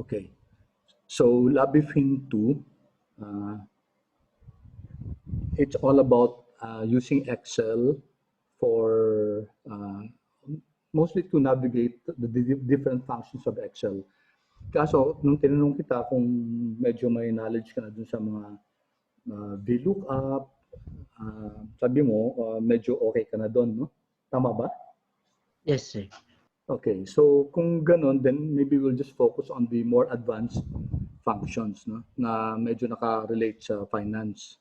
Okay. So Lbyfin2, it's all about using Excel for mostly to navigate the different functions of Excel. Kaso, nung tinanong kita kung medyo may knowledge ka na dun sa mga VLOOKUP, sabi mo medyo okay ka na doon, no? Tama ba? Yes, sir. Okay, so kung ganon, then maybe we'll just focus on the more advanced functions, no? Na medyo naka-relate sa finance.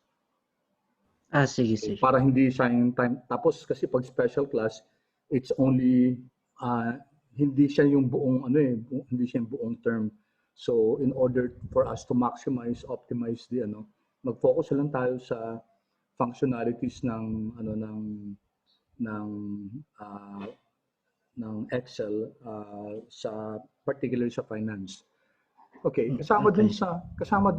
Sige, Okay, sir. para hindi sayang time. Tapos kasi pag special class, it's only hindi siya yung buong hindi siya yung buong term. So in order for us to maximize, optimize the mag-focus lang tayo sa functionalities ng ng Excel sa particularly sa finance. Okay, kasama dun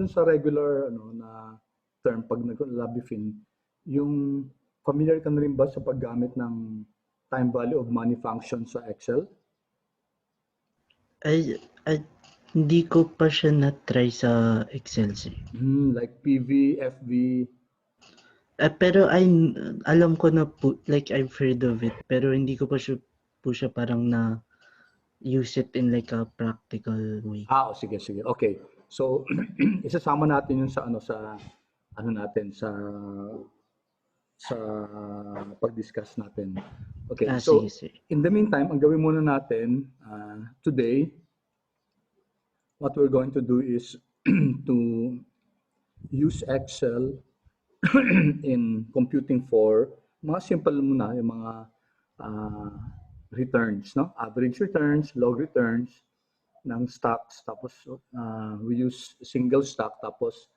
sa regular na term pag nag-Lbyfin, yung familiar ka na rin ba sa paggamit ng time value of money function sa Excel? Ay, hindi ko pa siya na-try sa Excel, sir. Like PV, FV. Pero alam ko na po, like I've heard of it, pero hindi ko pa siya parang na use it in like a practical way. Sige. Okay. So isasama natin yun sa natin sa pag-discuss natin. Okay. So Sige, sir. in the meantime, ang gawin muna natin today, what we're going to do is to use Excel in computing for mga simple muna, yung mga returns, no? Average returns, log returns ng stocks, tapos we use single stock, tapos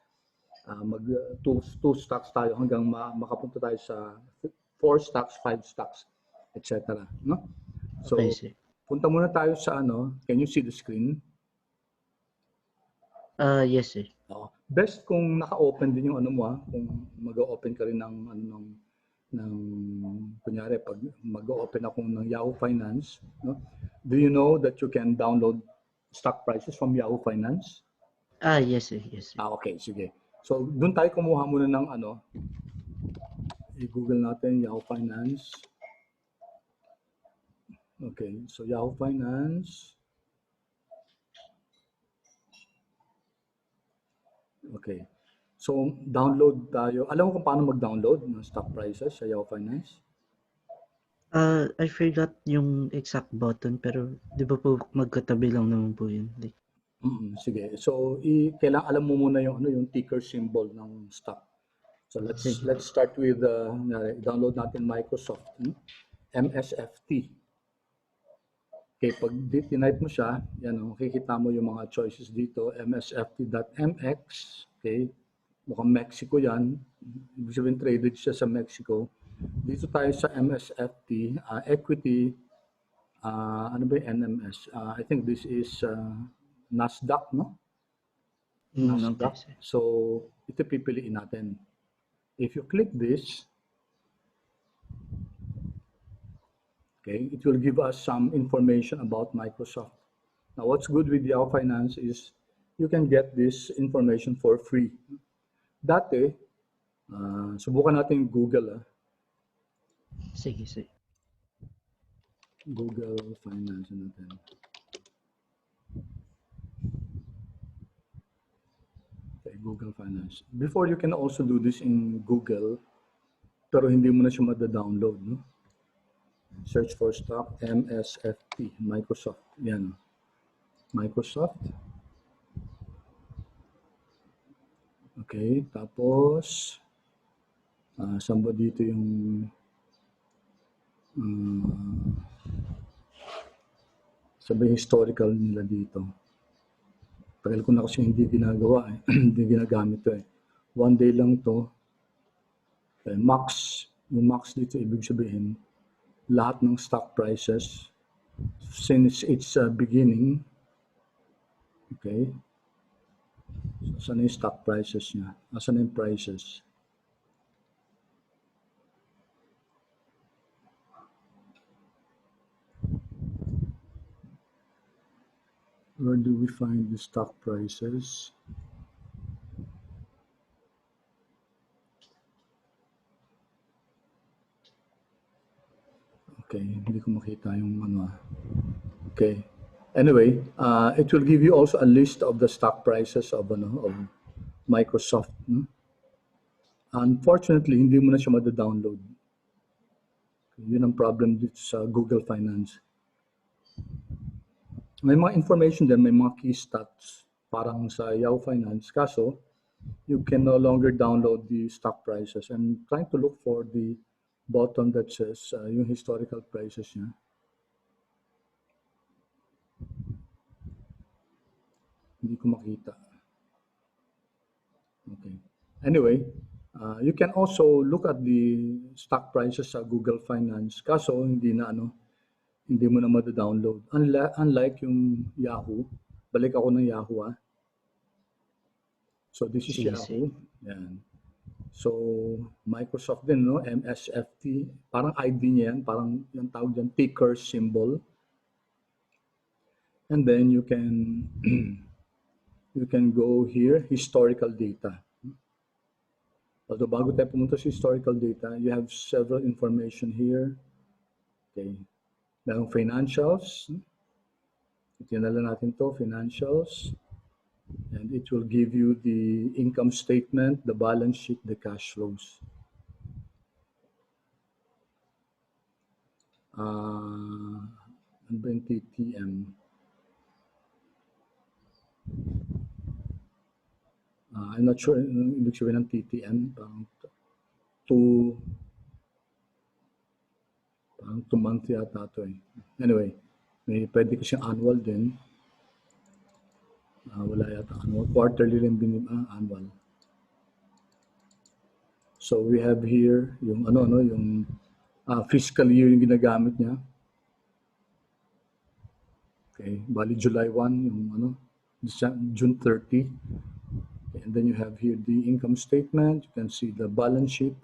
mag two stocks tayo hanggang makapunta tayo sa 4 stocks, 5 stocks, etc. No? So, Okay, punta muna tayo sa can you see the screen? Yes, sir. Best kung naka-open din yung kung mag-open ka rin ng kunyari pag mag-open ako ng Yahoo Finance, no? Do you know that you can download stock prices from Yahoo Finance? Yes, sir. Yes, sir. Okay, sige. So, doon tayo kumuha muna ng i-google natin Yahoo Finance. Okay, so Yahoo Finance. Okay. So, download tayo. Alam mo kung paano mag-download ng stock prices sa Yahoo Finance? I forgot yung exact button, pero di ba po magkatabi lang naman po yun? Like, sige. So, kailangan alam mo muna yung ticker symbol ng stock. So, let's start with download natin Microsoft, MSFT. Okay, pag tinype mo siya, makikita mo yung mga choices dito, msft.mx, okay? Mukhang Mexico yan. Ibig sabihin traded siya sa Mexico. Dito tayo sa MSFT, equity, ano ba yung NMS? I think this is Nasdaq, no? Nasdaq. Okay. So, ito pipiliin natin. If you click this, okay, it will give us some information about Microsoft. Now, what's good with Yahoo Finance is you can get this information for free. Dati, subukan natin Google. Sige, sige. Google Finance natin. Okay, Google Finance. Before, you can also do this in Google, pero hindi mo na siya mada-download, no? Search for stock, MSFT, Microsoft. Yan. Microsoft. Okay, tapos saan ba dito yung sabi historical nila dito. Tagal ko na kasi hindi ginagawa hindi ginagamit to One day lang to. Okay, max. Yung max dito ibig sabihin lahat ng stock prices since its beginning. Okay. So, saan yung stock prices niya? Saan yung prices? Where do we find the stock prices? Okay, hindi ko makita yung ano. Okay. Anyway, it will give you also a list of the stock prices of Microsoft. Unfortunately, hindi mo na siya mada-download. Yun ang problem dito sa Google Finance. May mga information din, may mga key stats parang sa Yahoo Finance. Kaso, you can no longer download the stock prices. I'm trying to look for the button that says yung historical prices niya. Hindi ko makita. Okay. Anyway, you can also look at the stock prices sa Google Finance. Kaso, hindi mo na mada-download. Unlike yung Yahoo. Balik ako ng Yahoo. So, this is Sige. Yahoo. Yan. So, Microsoft din, no? MSFT. Parang ID niya yan. Parang yung tawag dyan, ticker symbol. And then you can you can go here, historical data. Although bago tayo pumunta sa historical data, you have several information here. Okay. Merong financials. Itinan natin to, financials. And it will give you the income statement, the balance sheet, the cash flows. Ano ba yung TTM? I'm not sure yung ibig sabihin ng TTM. Parang 2 month yata ito eh. Anyway, may pwede ko siyang annual din. Wala yata annual. Quarterly rin annual. So we have here yung yung fiscal year yung ginagamit niya. Okay, bali July 1 yung June 30. And then you have here the income statement. You can see the balance sheet.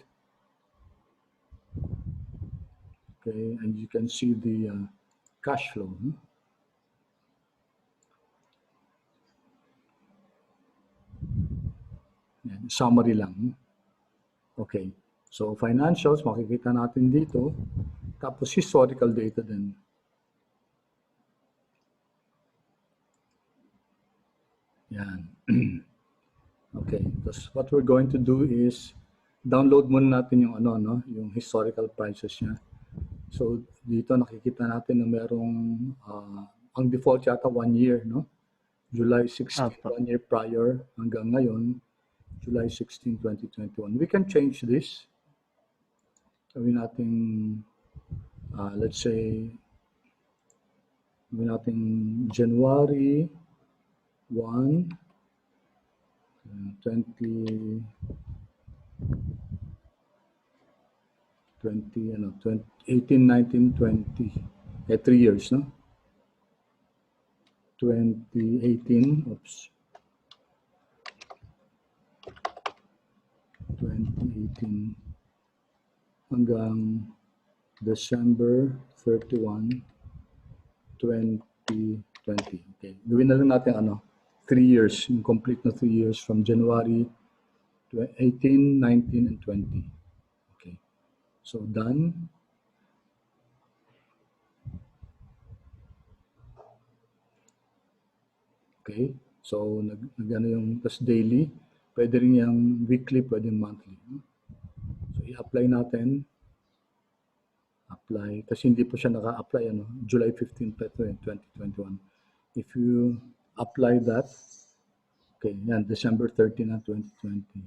Okay, and you can see the cash flow. Yan, summary lang. Okay, so financials, makikita natin dito. Tapos historical data din. Yan. Okay, so what we're going to do is download muna natin yung yung historical prices niya. So dito nakikita natin na merong ang default yata 1 year, no? July 16, 1 year prior hanggang ngayon, July 16, 2021. We can change this. Gawin natin let's say gawin natin January 1 20 18, 19, 20. 3 years, no? 2018, oops. 2018 hanggang December 31, 2020. Okay. Gawin na lang natin 3 years, yung complete na 3 years from January 18, 19, and 20. Okay. So, done. Okay. So, yung tas daily. Pwede rin yung weekly, pwede monthly. So, i-apply natin. Apply. Kasi hindi po siya naka-apply, July 15, 2021. If you apply that, okay, yan, December 30 na 2020.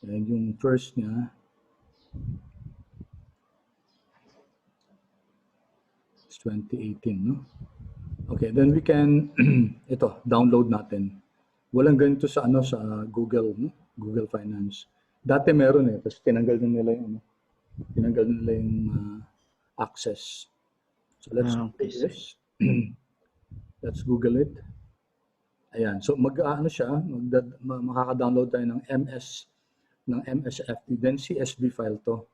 And yung first niya, is 2018, no? Okay, then we can, download natin. Walang ganito sa sa Google, no? Google Finance. Dati meron tapos tinanggal nila yung access. So let's do this. Let's Google it. Ayan, so makaka-download tayo ng MSFT, then CSV file to.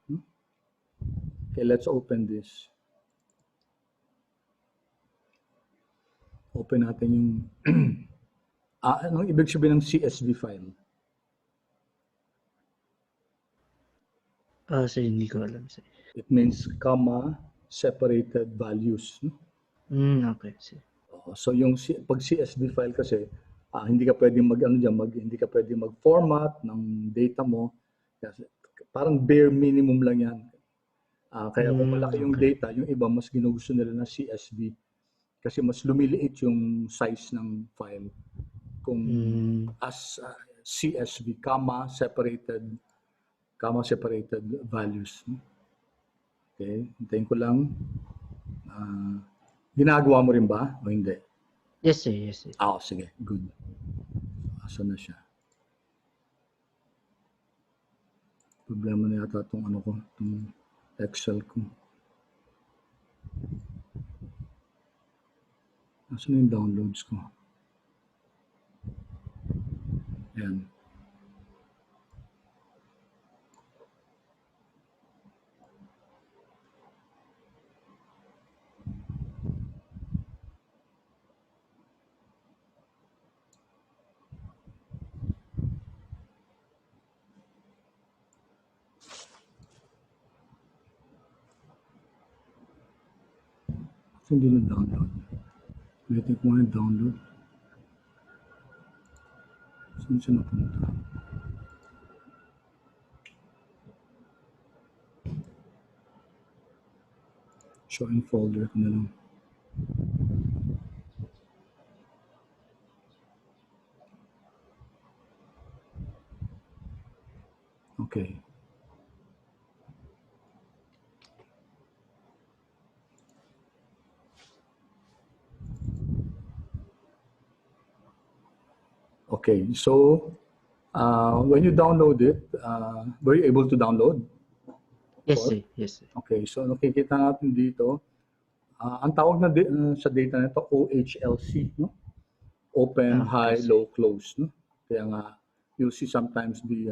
Okay, let's open this. open natin yung anong ibig sabihin ng CSV file? Sir, hindi ko alam, sir. It means comma separated values. Okay, sir. So yung pag CSV file kasi hindi ka pwedeng hindi ka pwedeng mag-format ng data mo. Kasi parang bare minimum lang yan. Kaya kung malaki yung data, yung iba mas ginugusto nila na CSV kasi mas lumiliit yung size ng file kung as CSV, comma separated values. Okay, hintayin ko lang. Ginagawa mo rin ba o hindi? Yes, sir. Yes, sir. Sige, good. Asan na siya? Problema na yata itong itong Excel ko. Asan na yung downloads ko? Ayan. Hindi na download. Waiting ko nga download. Saan siya napunta? Show in folder ko na lang. Okay. Okay, so when you download it, were you able to download? Yes, sir. Yes, sir. Okay, so nakikita natin dito, ang tawag na sa data nito OHLC, no? Open, high, low, close, no? Kaya nga you'll see sometimes the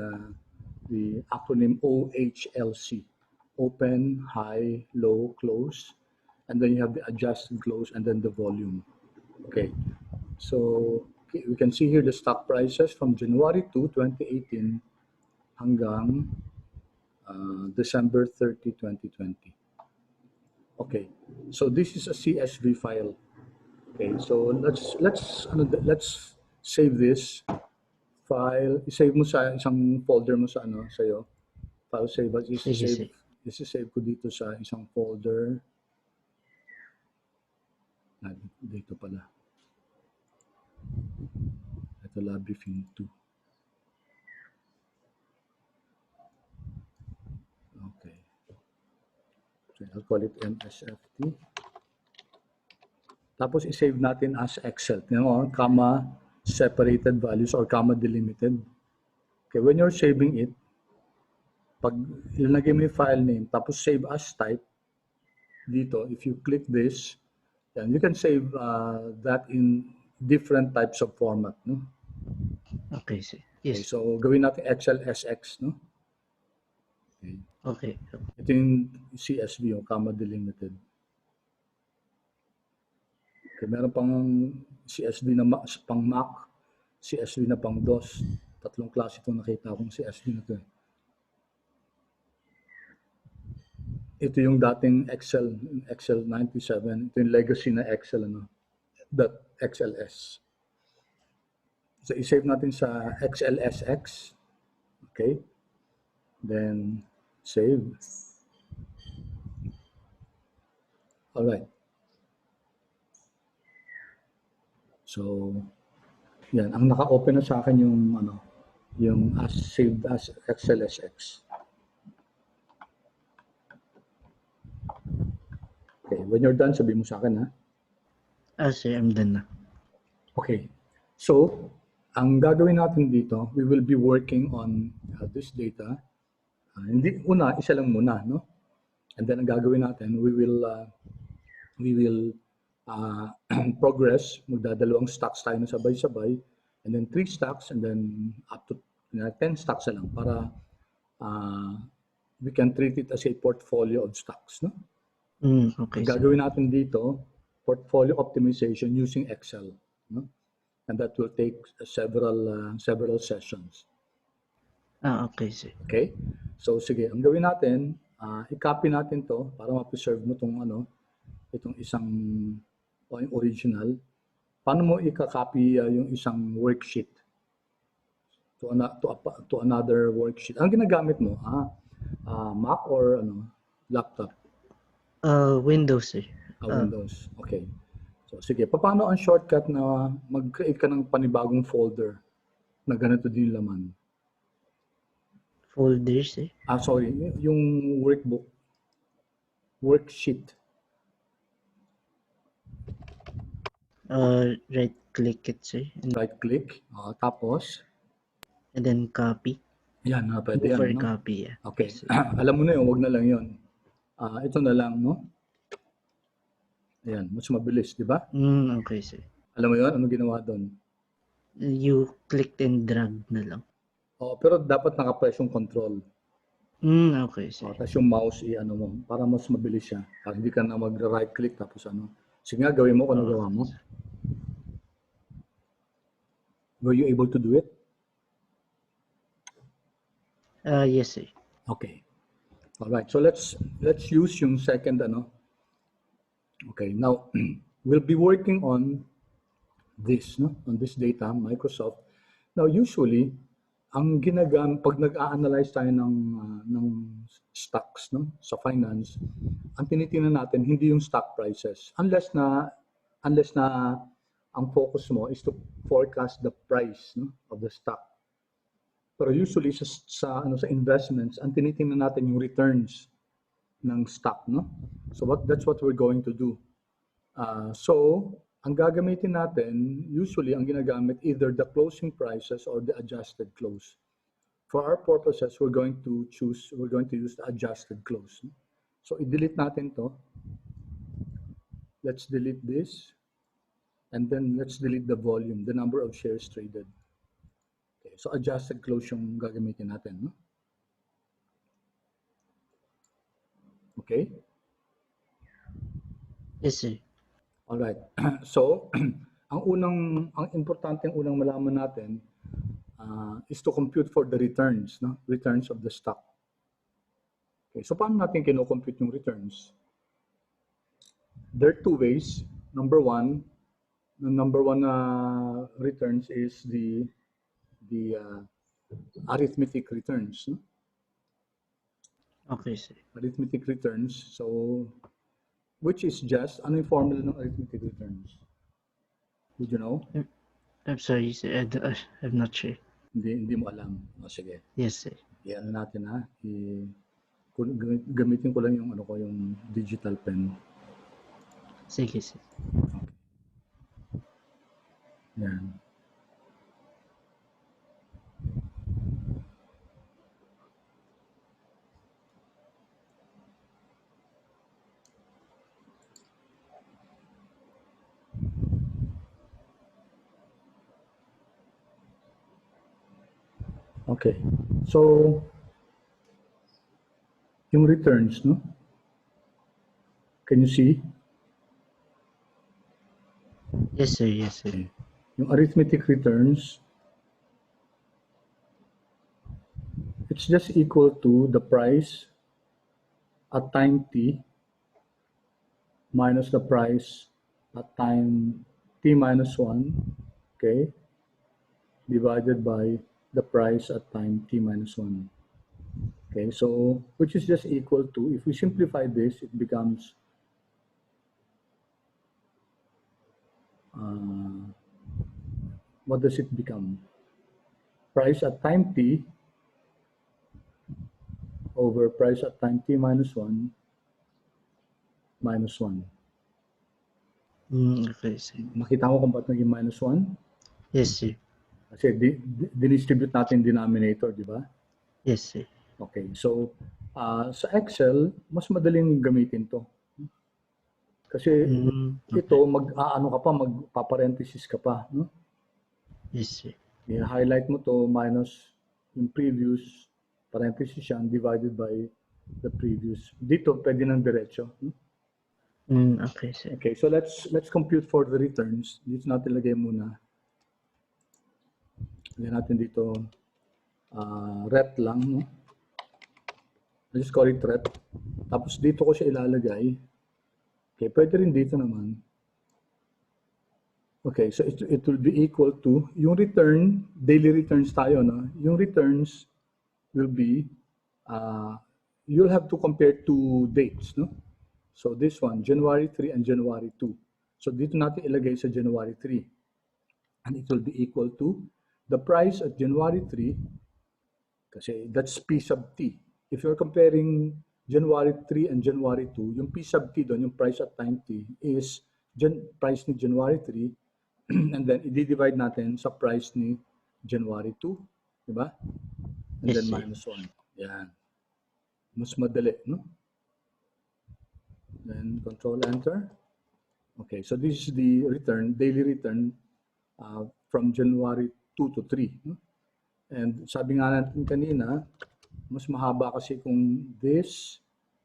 acronym OHLC, open, high, low, close, and then you have the adjust and close, and then the volume. Okay, so we can see here the stock prices from January 2, 2018 hanggang December 30, 2020. Okay, so this is a CSV file. Okay, so let's save this file. I-save mo sa isang folder mo sa sa'yo. File save as isi-save ko dito sa isang folder. Dito pala. Ito Lbyfin2. Okay. So I'll call it MSFT. Tapos i-save natin as Excel. Comma separated values or comma delimited. Okay, when you're saving it, pag ilagay mo yung file name, tapos save as type, dito, if you click this, then you can save that in different types of format. No? Okay, sir. Yes. Okay, so gawin natin XLSX. No? Okay. Ito yung CSV, yung comma delimited. Okay, meron pang CSV na pang Mac, CSV na pang DOS. Tatlong klase itong nakita akong CSV na ito. Ito yung dating Excel 97. Ito yung legacy na Excel, .xls. So, i-save natin sa XLSX. Okay. Then, save. Alright. So, yan. Ang naka-open na sa akin yung, yung saved as XLSX. Okay. When you're done, sabihin mo sa akin, ha? Sir, I'm done na. Okay. So, ang gagawin natin dito, we will be working on this data. Isa lang muna, no? And then ang gagawin natin, we will progress. Magdadalawang stocks tayo na sabay-sabay, and then 3 stocks, and then up to 10 stocks na lang para we can treat it as a portfolio of stocks, no? Okay. Ang gagawin natin dito, portfolio optimization using Excel, no? And that will take several sessions. Okay, sir. Okay? So sige, ang gawin natin, i-copy natin to para ma-preserve mo itong isang yung original. Paano mo i-copy yung isang worksheet to another worksheet? Ang ginagamit mo, Mac or laptop? Windows, sir. Windows. Okay. So sige, paano ang shortcut na mag-create ka ng panibagong folder na ganito din yung laman? Folders, sir. Sorry, yung worksheet. Right click it, sir. Right click, tapos And then copy. yan, pwede Go yan, for no? copy, yeah. Okay. Alam mo na yun, wag na lang yun. Ito na lang, no? Ayan, mas mabilis, di ba? Okay, sir. Alam mo yun, ano ginawa doon? You clicked and drag na lang. Pero dapat naka-press yung control. Okay, sir. Tapos yung mouse, mo, para mas mabilis siya. Para hindi ka na mag-right click, tapos Sige nga, gawin mo kung ano gawa mo. Were you able to do it? Yes, sir. Okay. All right. So let's use yung second Okay. Now we'll be working on this, no? On this data, Microsoft. Now usually ang pag nag-a-analyze tayo ng stocks, no, sa finance, ang tinitingnan natin hindi yung stock prices unless na ang focus mo is to forecast the price, no, of the stock. Pero usually sa investments, ang tinitingnan natin yung returns ng stock, no? So that's what we're going to do. So ang gagamitin natin, usually ang ginagamit either the closing prices or the adjusted close. For our purposes, we're going to use the adjusted close. So i-delete natin to. Let's delete this. And then let's delete the volume, the number of shares traded. Okay, so adjusted close yung gagamitin natin, no? Okay? Yes, sir. All right. So, ang importanteng unang malaman natin is to compute for the returns, no? Returns of the stock. Okay, so paano natin kino-compute yung returns? There are two ways. Number one returns is the arithmetic returns, no? Okay, sir. Arithmetic returns. So, which is just, ano yung formula ng arithmetic returns? Would you know? I'm sorry, sir. I'm not sure. Hindi mo alam. Sige. Yes, sir. Yan natin gamitin ko lang yung yung digital pen. Sige, sir. Yan. Okay. So, yung returns, no? Can you see? Yes, sir. Yes, sir. Okay. Yung arithmetic returns, it's just equal to the price at time t minus the price at time t minus 1, okay, divided by the price at time t minus 1. Okay, so which is just equal to, if we simplify this, it becomes what does it become? Price at time t over price at time t minus 1 minus 1. Okay, sir. Makita mo kung ba't naging minus 1? Yes, sir. Kasi dinistribute natin denominator, di ba? Yes, sir. Okay, so sa Excel, mas madaling gamitin to. Kasi Okay. ito, magpaparenthesis ka pa, no? Yes, sir. I-highlight mo to minus yung previous, parenthesis yan, divided by the previous. Dito, pwede ng diretso. Okay, sir. Okay, so let's compute for the returns. Dito natin lagay muna. Lagyan natin dito ret lang, no? Let's call it ret. Tapos dito ko siya ilalagay. Okay, pwede rin dito naman. Okay, so it will be equal to, yung return, daily returns tayo, no? Yung returns will be, you'll have to compare two dates, no? So this one, January 3 and January 2. So dito natin ilagay sa January 3. And it will be equal to the price at January 3, kasi that's P sub T. If you're comparing January 3 and January 2, yung P sub T doon, yung price at time T, is price ni January 3, and then i-divide natin sa price ni January 2, di ba? And Yes, then sir. minus 1. Yan. Mas madali, no? Then control enter. Okay, so this is the return, daily return from January 2 to 3. No? And sabi nga natin kanina, mas mahaba kasi kung this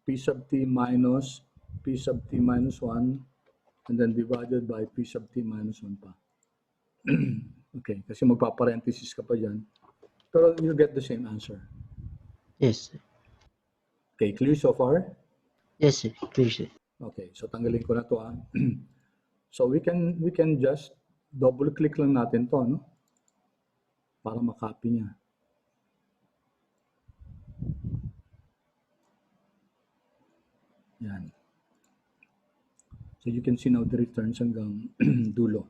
P sub T minus P sub T minus 1 and then divided by P sub T minus 1 pa. Okay, kasi magpaparenthesis ka pa dyan. Pero you get the same answer. Yes, sir. Okay, clear so far? Yes, sir. Clear, sir. Okay, so tanggalin ko na to So we can just double click lang natin to, no? Para makopy niya. Yan. So you can see now the returns hanggang dulo.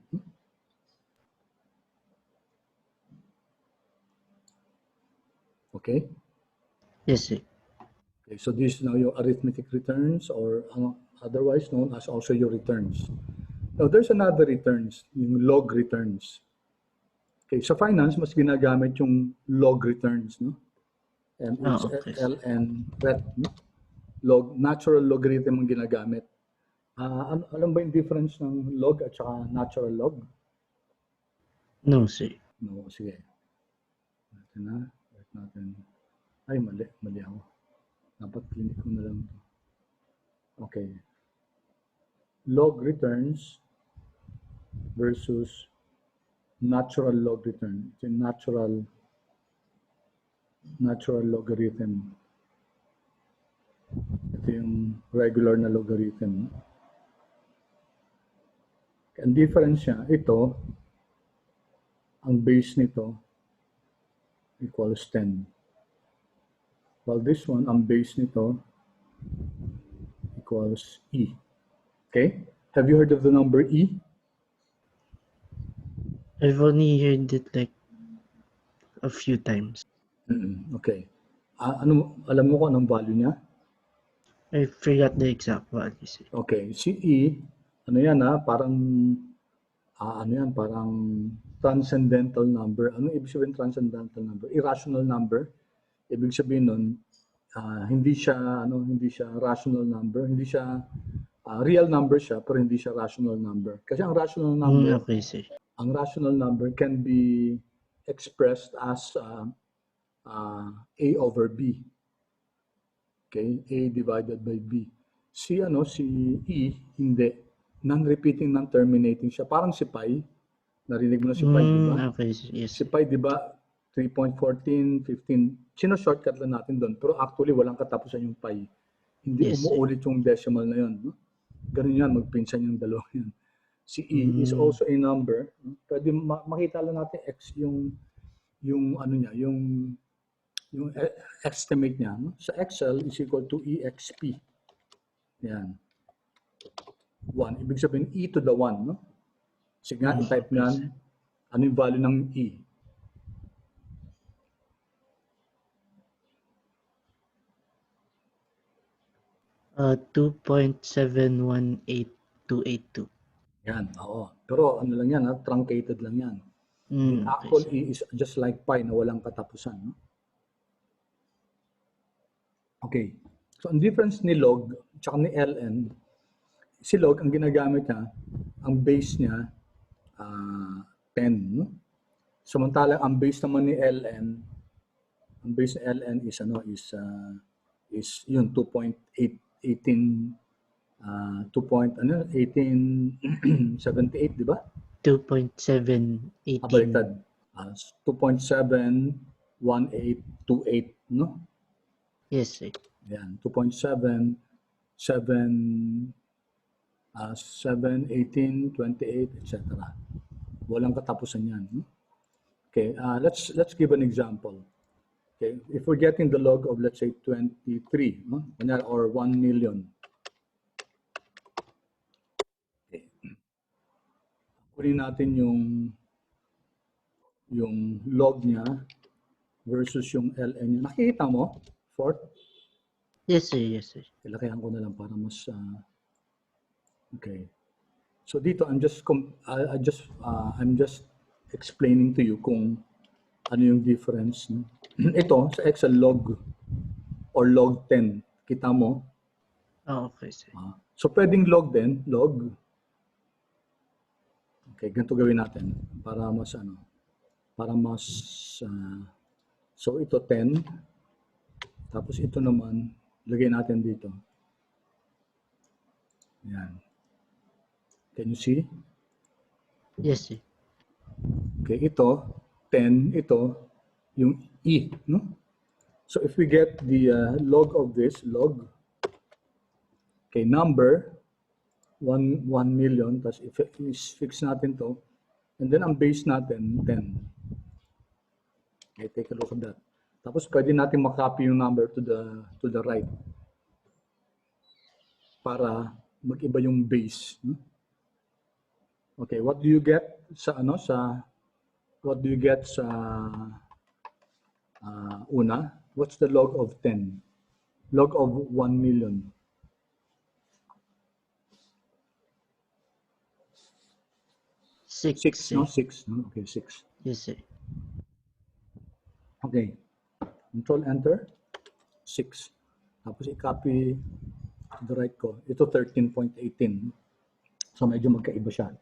Okay? Yes, sir. Okay, so this is now your arithmetic returns, or otherwise known as also your returns. Now there's another returns, yung log returns. Okay, sa finance, mas ginagamit yung log returns, no? And it's Okay, sir. LN ret, no? Natural logarithm ang ginagamit. Alam ba yung difference ng log at saka natural log? No, sir. No, sige. Natin na. Wait natin. Ay, mali ako. Dapat clinic ko na lang. Okay. Log returns versus natural log return. It's a natural logarithm. Ito yung regular na logarithm. Ang difference niya, ito, ang base nito equals 10. While this one, ang base nito equals E. Okay? Have you heard of the number E? I've only heard it like a few times. Okay. Alam mo kung anong value niya? I forgot the exact value, sir. Okay. Si E, ano yan parang, parang transcendental number. Anong ibig sabihin transcendental number? Irrational number. Ibig sabihin nun, hindi siya rational number, hindi siya real number siya, pero hindi siya rational number. Kasi ang rational number, Okay, sir. ang rational number can be expressed as A over B. Okay, A divided by B. Si E, hindi. Non-repeating, non-terminating siya. Parang si pi. Narinig mo na si pi, di ba? Okay, sir. Yes, Si sir. pi, di ba, 3.14, 15. Sino-shortcut lang natin doon. Pero actually, walang katapusan yung pi. Hindi Yes, sir. umuulit yung decimal na yun. No? Ganun yan, magpinsan yung dalawa yun. Si E is also a number. Pwede makita lang natin X yung ano niya, yung estimate niya. No? Sa Excel is equal to EXP. Yan. 1. Ibig sabihin E to the 1. No? Sige nga, i-type niyan. Ano yung value ng E? Uh, 2.718282. Yan, oo. Pero ano lang yan, truncated lang yan. The actual Okay, E is just like pi na walang katapusan. No? Okay. So, ang difference ni log at ni ln, si log, ang ginagamit niya, ang base niya, 10. No? Samantalang ang base naman ni ln, ang base ni ln is yun, 2.18 1878, di ba? 2.718. Baliktad. 2.71828, no? Yes, sir. Yan, 2.7, 718, etc. Walang katapusan yan. Okay, let's give an example. Okay, if we're getting the log of, let's say, 23, no? Or 1 million. Okay. Kunin natin yung log niya versus yung ln niya. Nakikita mo? Fourth? Yes, sir. Yes, sir. Ilakihan ko na lang para mas okay. So dito I'm just explaining to you kung ano yung difference, no? Ito sa Excel log or log 10. Kita mo? Okay, sir. So pwedeng log din, log. Okay, ganito gawin natin para mas so ito 10, tapos ito naman lagay natin dito. Yan. Can you see? Yes, sir. Okay, ito 10, ito yung E, no? So if we get the log of this, log, okay, number 1 million, tapos fix natin to, and then ang base natin 10. Okay, take a look at that. Tapos pwede natin makopy yung number to the right para mag-iba yung base. Okay, what do you get sa what do you get sa una? What's the log of 10? Log of 1 million. Six, no? 6, no? Okay, 6. Yes, sir. Okay. Control Enter. 6. Tapos i-copy to the right ko. Ito 13.18. So medyo magkaiba siya.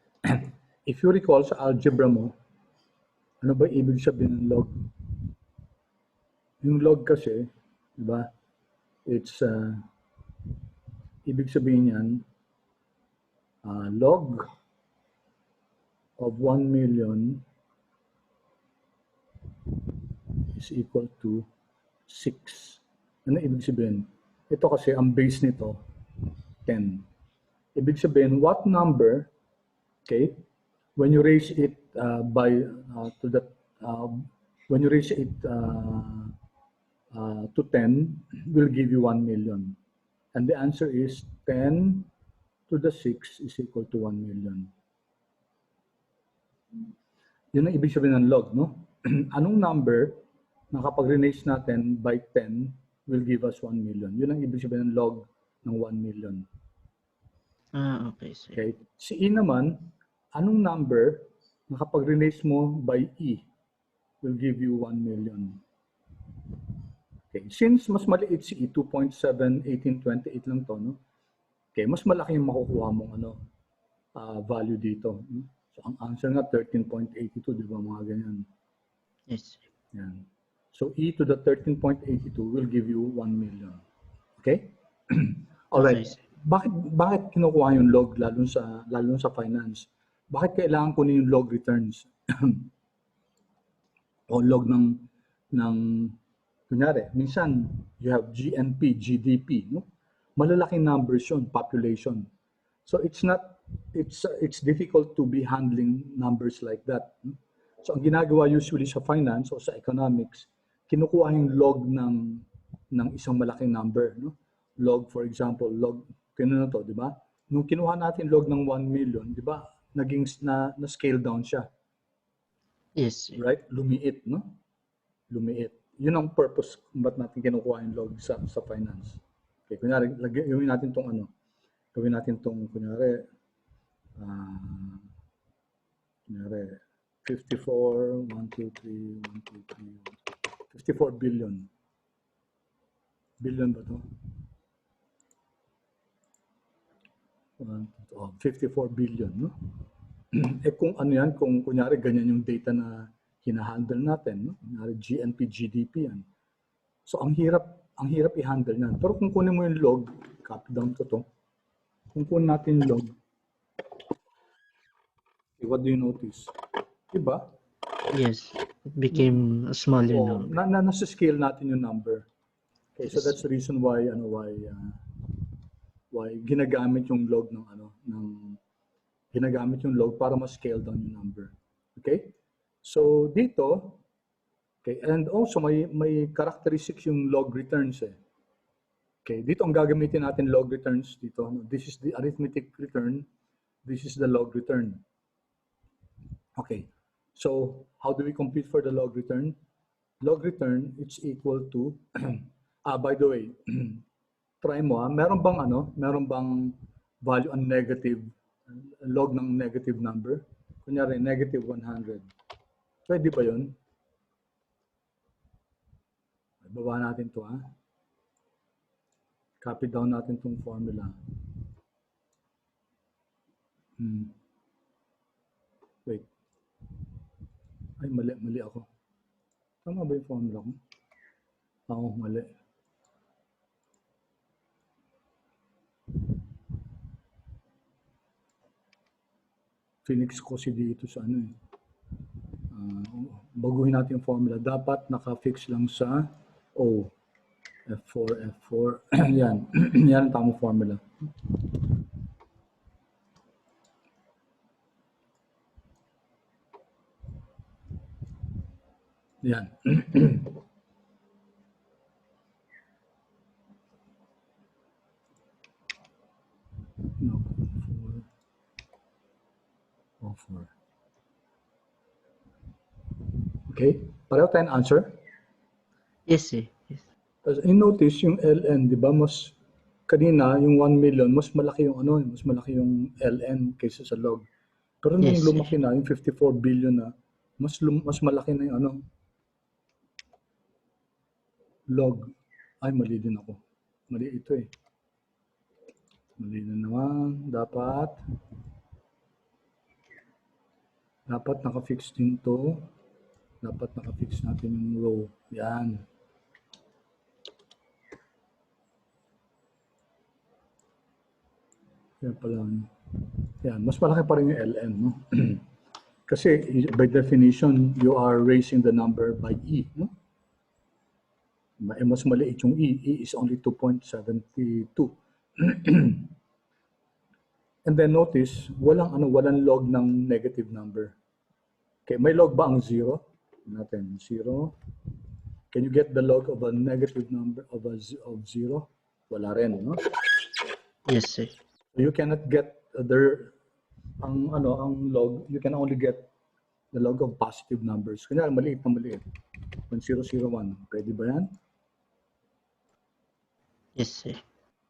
If you recall sa algebra mo, ano ba ibig sabihin ng log? Yung log kasi, di ba? It's ibig sabihin yan log of 1 million is equal to 6. Ano ibig sabihin? Ito kasi ang base nito 10. Ibig sabihin what number, okay, when you raise it when you raise it to 10 will give you 1 million. And the answer is 10 to the 6 is equal to 1 million. Yun ang ibig sabihin ng log, no? Anong number na kapag re-raise natin by 10 will give us 1 million? Yun ang ibig sabihin ng log ng 1 million. Okay, sir. Okay. Si E naman, anong number na kapag re-raise mo by E will give you 1 million? Okay. Since mas maliit si E, 2.71828 lang to, no? Okay, mas malaki yung makukuha mong value dito. So, ang answer nga 13.82, di ba, mga ganyan. Yes, sir. Yan. So, E to the 13.82 will give you 1 million. Okay? All right. Okay, sir. Bakit kinukuha yung log lalo sa finance? Bakit kailangan kunin yung log returns? O log ng kunyari, minsan you have GNP, GDP, no? Malalaking numbers yun, population. So it's difficult to be handling numbers like that. So ang ginagawa usually sa finance o sa economics, kinukuha yung log ng isang malaking number, no? Log, for example, log to, di ba? Nung kinuha natin log ng 1 million, di ba? Naging na scale down siya. Yes, sir. Right? Lumiit, no? Lumiit. Yun ang purpose kung ba't natin kinukuha yung log sa finance. Okay, kunyari, gawin natin tong kunyari 54, 1, 2, 3, 1, 2, 3, 54 billion. Billion ba to? 54 billion, no? Kung ano yan, kung kunyari ganyan yung data na hinahandle natin, no? Kunyari GNP, GDP yan. So ang hirap i-handle yan. Pero kung kunin mo yung log, copy down ko to. Kung kunin natin log, what do you notice? Diba? Yes. It became a smaller Oo, number. nasa scale natin yung number. Okay, so Yes, that's the reason why why ginagamit yung log ginagamit yung log para ma-scale down yung number. Okay? So dito, okay, and also may characteristics yung log returns eh. Okay, dito ang gagamitin natin log returns dito. This is the arithmetic return. This is the log return. Okay. So how do we compute for the log return? Log return it's equal to by the way, try mo meron bang value on negative log ng negative number? Kunyari negative 100. Pwede ba 'yun? Baba natin 'to Copy down natin tong formula. Wait. Ay, mali ako. Tama ba yung formula ko? Oo, mali. Phoenix ko si dito sa baguhin natin yung formula. Dapat naka-fix lang sa O. F4, F4. Yan. Yan ang tamang formula. Yan. No, O4. Okay? Pareho tayong answer? Yes, eh. Yes. Tapos notice yung LN, di ba? Mas kanina yung 1 million, mas malaki yung mas malaki yung LN kaysa sa log. Pero nung Yes, lumaki na yung 54 billion na, mas malaki na yung log. Ay, mali din ako. Mali ito eh. Mali na naman. Dapat naka-fix din to. Dapat naka-fix natin yung row. Yan. Yan pala. Yan. Mas malaki pa rin yung LN, no? Kasi by definition, you are raising the number by E, no? Mas maliit yung E. E is only 2.72. And then notice, walang log ng negative number. Okay, may log ba ang 0? Natin, 0. Can you get the log of a negative number of 0? Wala rin, no? yes, sir. So you cannot get ang log, you can only get the log of positive numbers. Kunyari, maliit na maliit. 001. Pwede ba yan? Yes, sir.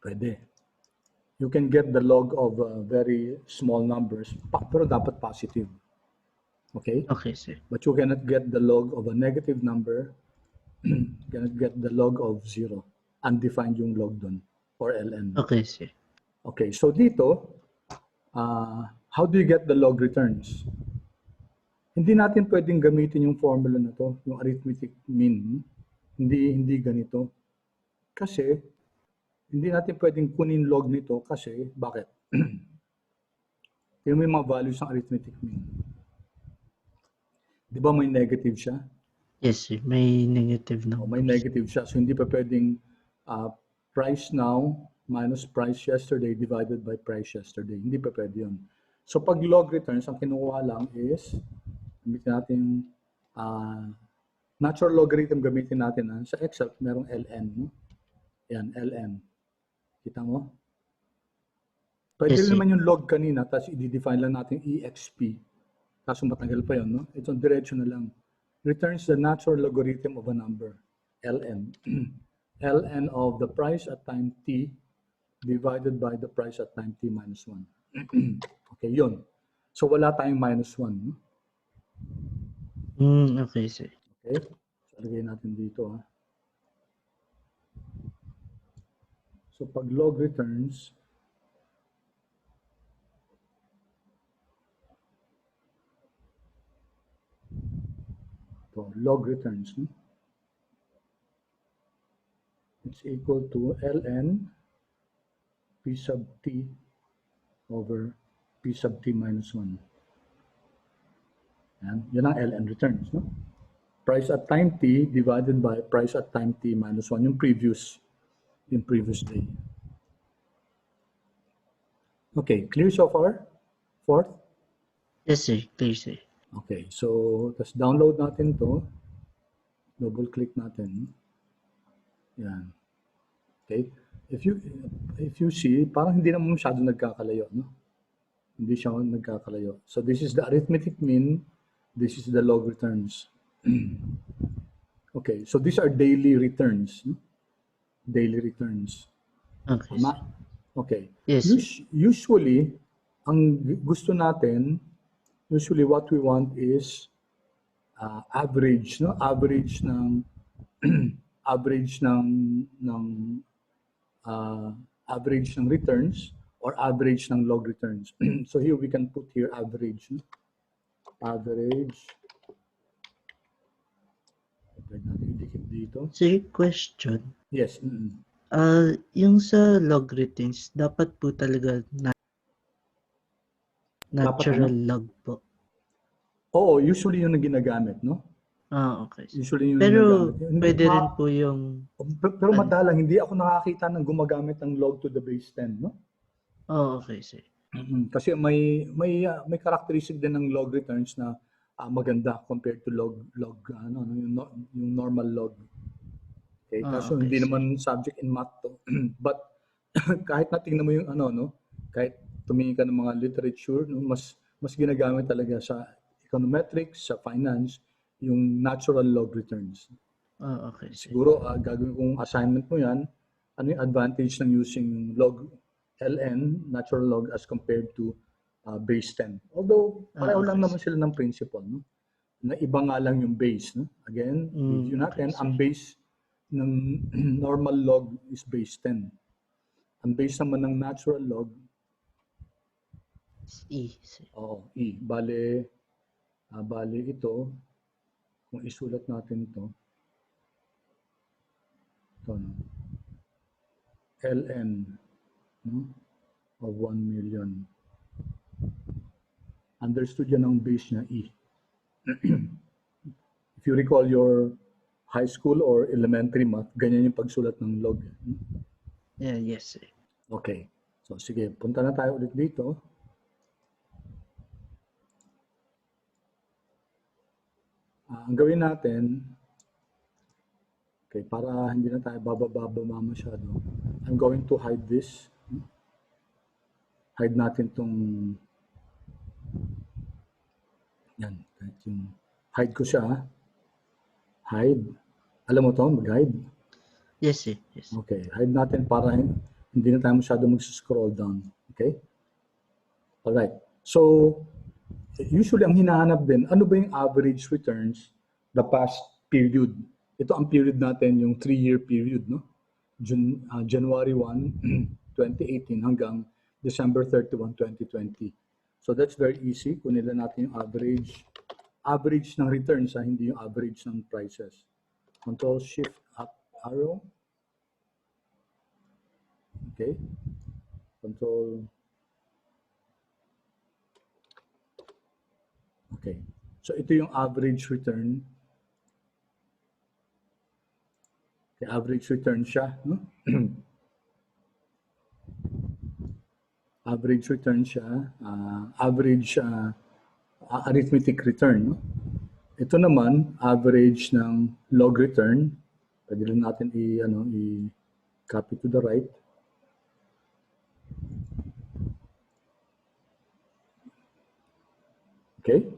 Pwede. You can get the log of very small numbers, pero dapat positive. Okay? Okay, sir. But you cannot get the log of a negative number. You cannot get the log of 0. Undefined yung log dun, or ln. Okay, sir. Okay, so dito, how do you get the log returns? Hindi natin pwedeng gamitin yung formula na to, yung arithmetic mean. Hindi ganito. Kasi, hindi natin pwedeng kunin log nito kasi, bakit? Yung may mga values ng arithmetic mean. Di ba may negative siya? Yes, sir. May negative numbers. May negative siya. So, hindi pa pwedeng price now minus price yesterday divided by price yesterday. Hindi pa pwede yun. So, pag log returns, ang kinukuha lang is, gamitin natin natural logarithm gamitin natin. Sa Excel, merong ln. No? Yan, ln. Kita mo? Pwede Yes, rin naman yung log kanina, tapos i-define lang natin exp. Kaso matagal pa yun, no? Ito, diretso na lang. Returns the natural logarithm of a number, ln. ln of the price at time t divided by the price at time t minus 1. Okay, yun. So, wala tayong minus 1. No? Okay, sir. Okay? So, lagay natin dito. So, pag log returns, log returns, no? It's equal to ln p sub t over P sub t minus 1. Yan ang ln returns. No? Price at time t divided by price at time t minus 1, yung previous day. Okay, clear so far? Fourth? Yes, sir. Clear, sir. Okay, so tas download natin to. Double click natin. Yan. Okay? If you see, parang hindi naman masyado nagkakalayo, no? Hindi siya nagkakalayo. So this is the arithmetic mean, this is the log returns. Okay, so these are daily returns. No? Daily returns. Okay, sir. Tama? Okay. Yes, sir. Usually, ang gusto natin, usually what we want is average, no? Average ng average ng returns or average ng log returns. So here we can put here average. No? Average. Pwede natin idikit dito. Sir, question. Yes. Yung sa log returns, dapat po talaga natural log po. Oo, usually yun ang ginagamit, no? Okay. Usually yun Pero ginagamit. pwede rin po yung... Pero madalang, hindi ako nakakita ng gumagamit ng log to the base 10, no? Okay, sir. Kasi may characteristic din ng log returns na maganda compared to log yung normal log. Okay, kaso Okay, hindi sir. naman subject in math to. But kahit na tingnan mo yung kahit tumingin ka ng mga literature, no, mas ginagamit talaga sa econometrics, sa finance, yung natural log returns. Okay, sir. Siguro gagawin kong assignment mo yan, ano yung advantage ng using log ln, natural log, as compared to base 10. Although, pareho lang naman sila ng principle, no? Na iba nga lang yung base. No? Again, review natin, ang base ng normal log is base 10. Ang base naman ng natural log is E. E. Bale ito, kung isulat natin ito, no? ln, no? Of 1 million. Understood yan ang base niya, E. If you recall your high school or elementary math, ganyan yung pagsulat ng log. Yeah, yes, sir. Okay. So, sige, punta na tayo ulit dito. Ang gawin natin, okay, para hindi na tayo bababa masyado, I'm going to hide this. Hide natin itong yan. Hide ko siya. Hide. Alam mo ito, mag-hide? Yes, sir. Yes. Okay, hide natin para hindi na tayo masyado mag-scroll down. Okay? Alright. So, usually ang hinahanap din, ano ba yung average returns the past period? Ito ang period natin, yung 3-year period, no? January 1, 2018 hanggang December 31, 2020. So that's very easy. Kunin lang natin yung average ng returns, hindi yung average ng prices. Control Shift up arrow. Okay. Control. Okay. So ito yung average return. Okay, average return siya, no? Average return siya, average arithmetic return. No? Ito naman, average ng log return. Pwede rin natin i-copy to the right. Okay?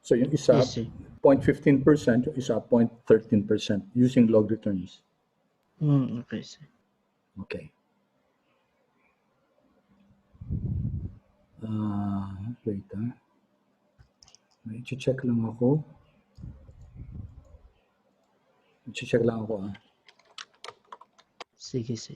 So yung isa, Yes, sir. 0.15%, yung isa, 0.13% using log returns. Okay, sir. Okay. Wait, may check lang ako. I-check lang ako, Sige, sir.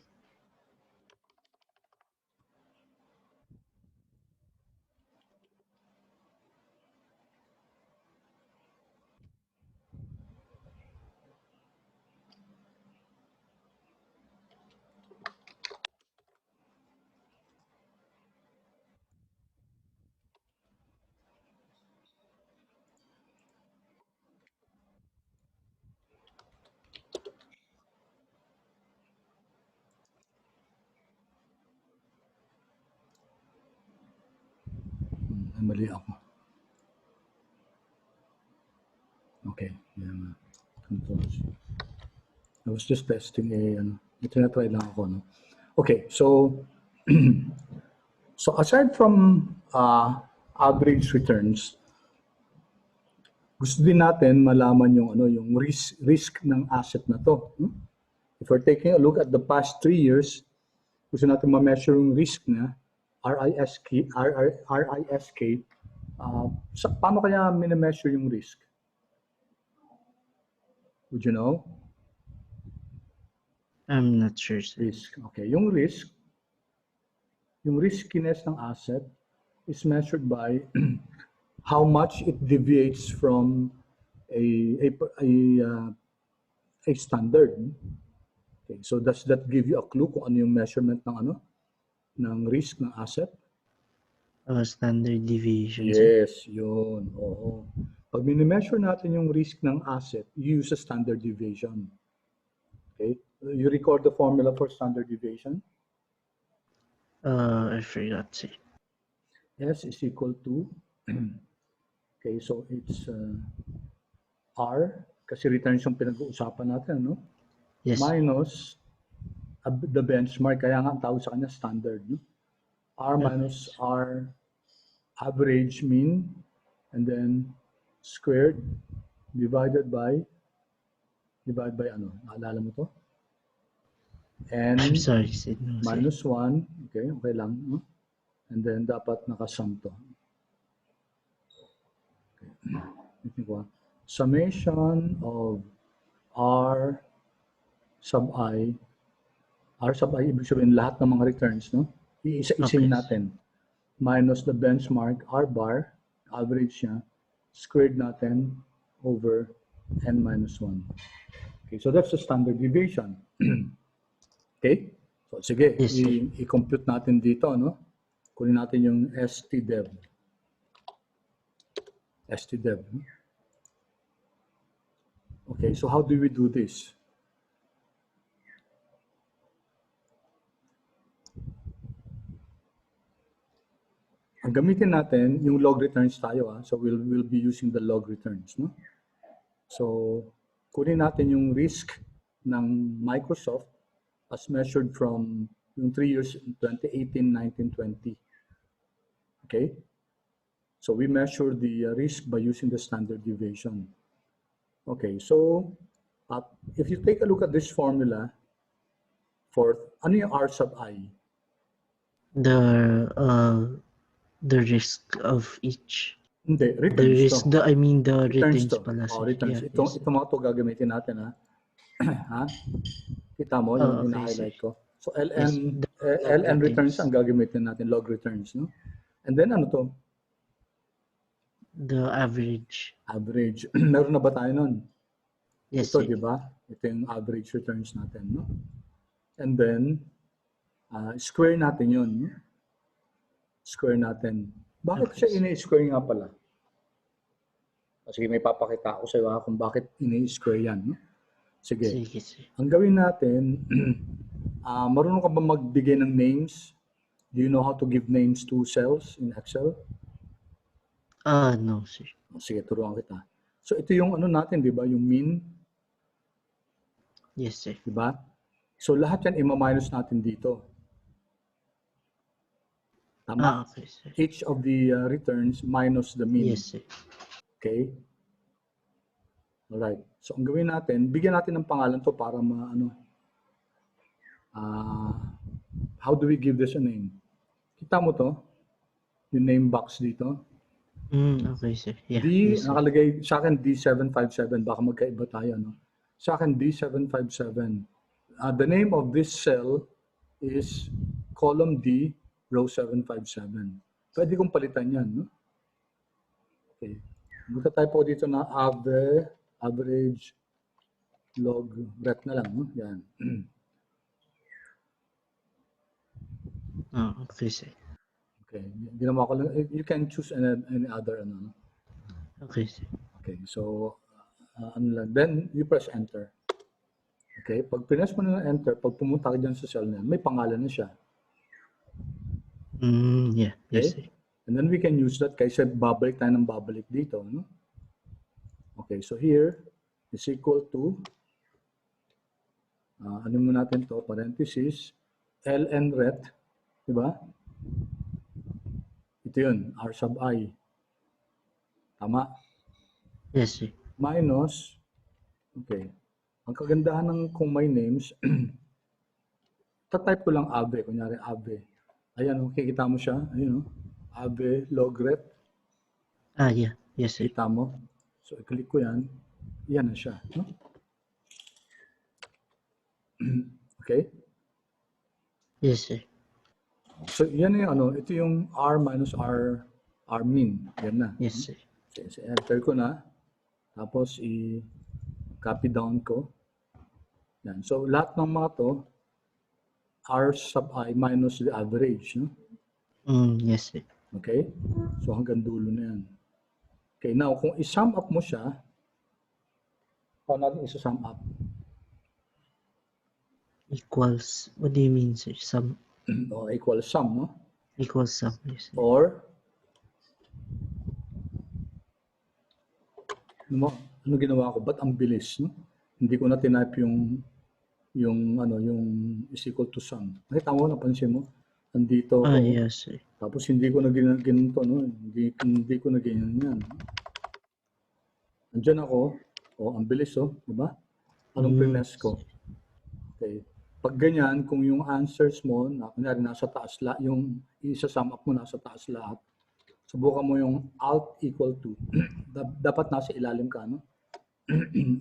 nagkamali ako. Okay. Yan. Control C. I was just testing tinatry lang ako, no? Okay, so so aside from average returns, gusto din natin malaman yung yung risk ng asset na to. If we're taking a look at the past 3 years, gusto natin ma-measure yung risk na RISK. Paano kaya mini-measure yung risk? Would you know? I'm not sure, sir. Risk. Okay, yung riskiness ng asset is measured by how much it deviates from a standard. Okay, so does that give you a clue kung ano yung measurement ng risk ng asset? Standard deviation, sir. Yes, yun. Oo. Pag mini-measure natin yung risk ng asset, you use a standard deviation. Okay? You record the formula for standard deviation? I forgot, sir. S is equal to, okay, so it's R, kasi returns yung pinag-uusapan natin, no? Yes. Minus the benchmark, kaya nga ang tawag sa kanya standard, no? R minus R average mean, and then squared divided by ano? Naalala mo to? N I'm sorry, sir. No, minus 1, okay lang, no? And then dapat nakasum to. Okay. Summation of R sub I ibig sabihin lahat ng mga returns, no? Iisa-isayin natin. Minus the benchmark R bar, average niya, squared natin over N minus 1. Okay, so that's the standard deviation. Okay? So sige, yes, i-compute natin dito, no? Kunin natin yung STDEV. Okay, so how do we do this? Ang gamitin natin, yung log returns tayo, so we'll be using the log returns, no? So, kunin natin yung risk ng Microsoft as measured from yung 3 years, 2018, 19, 20. Okay? So, we measure the risk by using the standard deviation. Okay, so, if you take a look at this formula for, ano yung R sub I? The risk of each. Hindi, returns the risk, to. the returns pala. Returns. Yeah, Ito mga to gagamitin natin, ha? Ha? Kita mo yung hina-highlight ko. So, LN returns ang gagamitin natin, log returns, no? And then, ano to? The average. Average. Meron na ba tayo nun? Yes, ito, di ba? Ito yung average returns natin, no? And then, square natin yun, no? Square natin. Bakit siya ini-square nga pala? Sige, may papakita ako sa iyo kung bakit ini-square yan, no? Sige. Ang gawin natin, marunong ka ba magbigay ng names? Do you know how to give names to cells in Excel? No, sir. Sige, turuan kita. So, ito yung ano natin, di ba? Yung mean. Yes, sir. Di ba? So, lahat yan ima-minus natin dito. Tama? Okay, sir. Each of the returns minus the mean. Yes, sir. Okay? Alright. So, ang gawin natin, bigyan natin ng pangalan to para how do we give this a name? Kita mo to? Yung name box dito? Okay, sir. Yeah, yes, sir. Nakalagay sa akin D757. Baka magkaiba tayo, no? Sa akin D757. The name of this cell is column D, row 757. Pwede kong palitan yan, no? Okay. Magta-type dito na average log rep na lang, no? Yan. Okay, sir. Okay. Ginawa ko lang. You can choose any other, ano. Okay, sir. Okay. So, then you press enter. Okay. Pag press mo na enter, pag pumunta ka dyan sa cell na yan, may pangalan na siya. Yeah. Okay? Yes, sir. And then we can use that kaysa babalik tayo ng babalik dito. No? Okay, so here is equal to, ano mo natin to, parenthesis, ln ret, di ba? Ito yun, r sub I. Tama? Yes, sir. Minus, okay. Ang kagandahan ng kung may names, tatype ko lang ave, kunyari ave. Ayan, kikita mo siya, ayun, ave logret. Yeah. Yes, sir. Kita mo? So, i-click ko yan. Yan na siya. No? Okay? Yes, sir. So, yan yung ano, ito yung R minus R min. Yan na. Yes, sir. Okay, so, enter ko na. Tapos, i-copy down ko. Yan. So, lahat ng mga to, R sub I minus the average. No? Yes, sir. Okay? So, hanggang dulo na yan. Okay, now, kung i-sum up mo siya, paano natin isa-sum up? Equals, what do you mean, sir? Sum, O, equal sum, no? equals sum, yes, sir. Or, ano ginawa ko? Ba't ang bilis, no? Hindi ko na tinype yung is equal to sum. Nakita mo, napansin mo? Andito ako. Yes, sir. Tapos hindi ko na ginanto, no? Hindi ko na ganyan yan. Andiyan ako. Ang bilis, di ba? Anong finesse ko? Okay. Pag ganyan, kung yung answers mo, kunyari nasa taas lahat, yung isa-sum up mo nasa taas lahat, subukan mo yung alt equal to. Dapat nasa ilalim ka, no?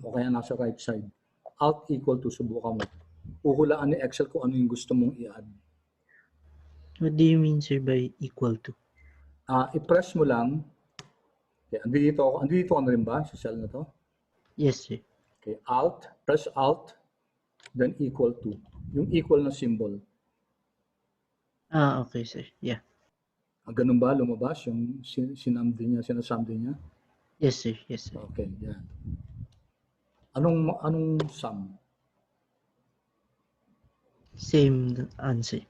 O kaya nasa right side. Alt equal to, subukan mo. Uhulaan ni Excel kung ano yung gusto mong i-add. What do you mean, sir, by equal to? I-press mo lang. Okay, andito ka na rin ba sa cell na to? Yes, sir. Okay, press alt, then equal to. Yung equal na symbol. Okay, sir. Yeah. Ganun ba lumabas yung sinasumdi niya? Yes, sir. Yes, sir. Okay, yan. Anong sum? Same answer.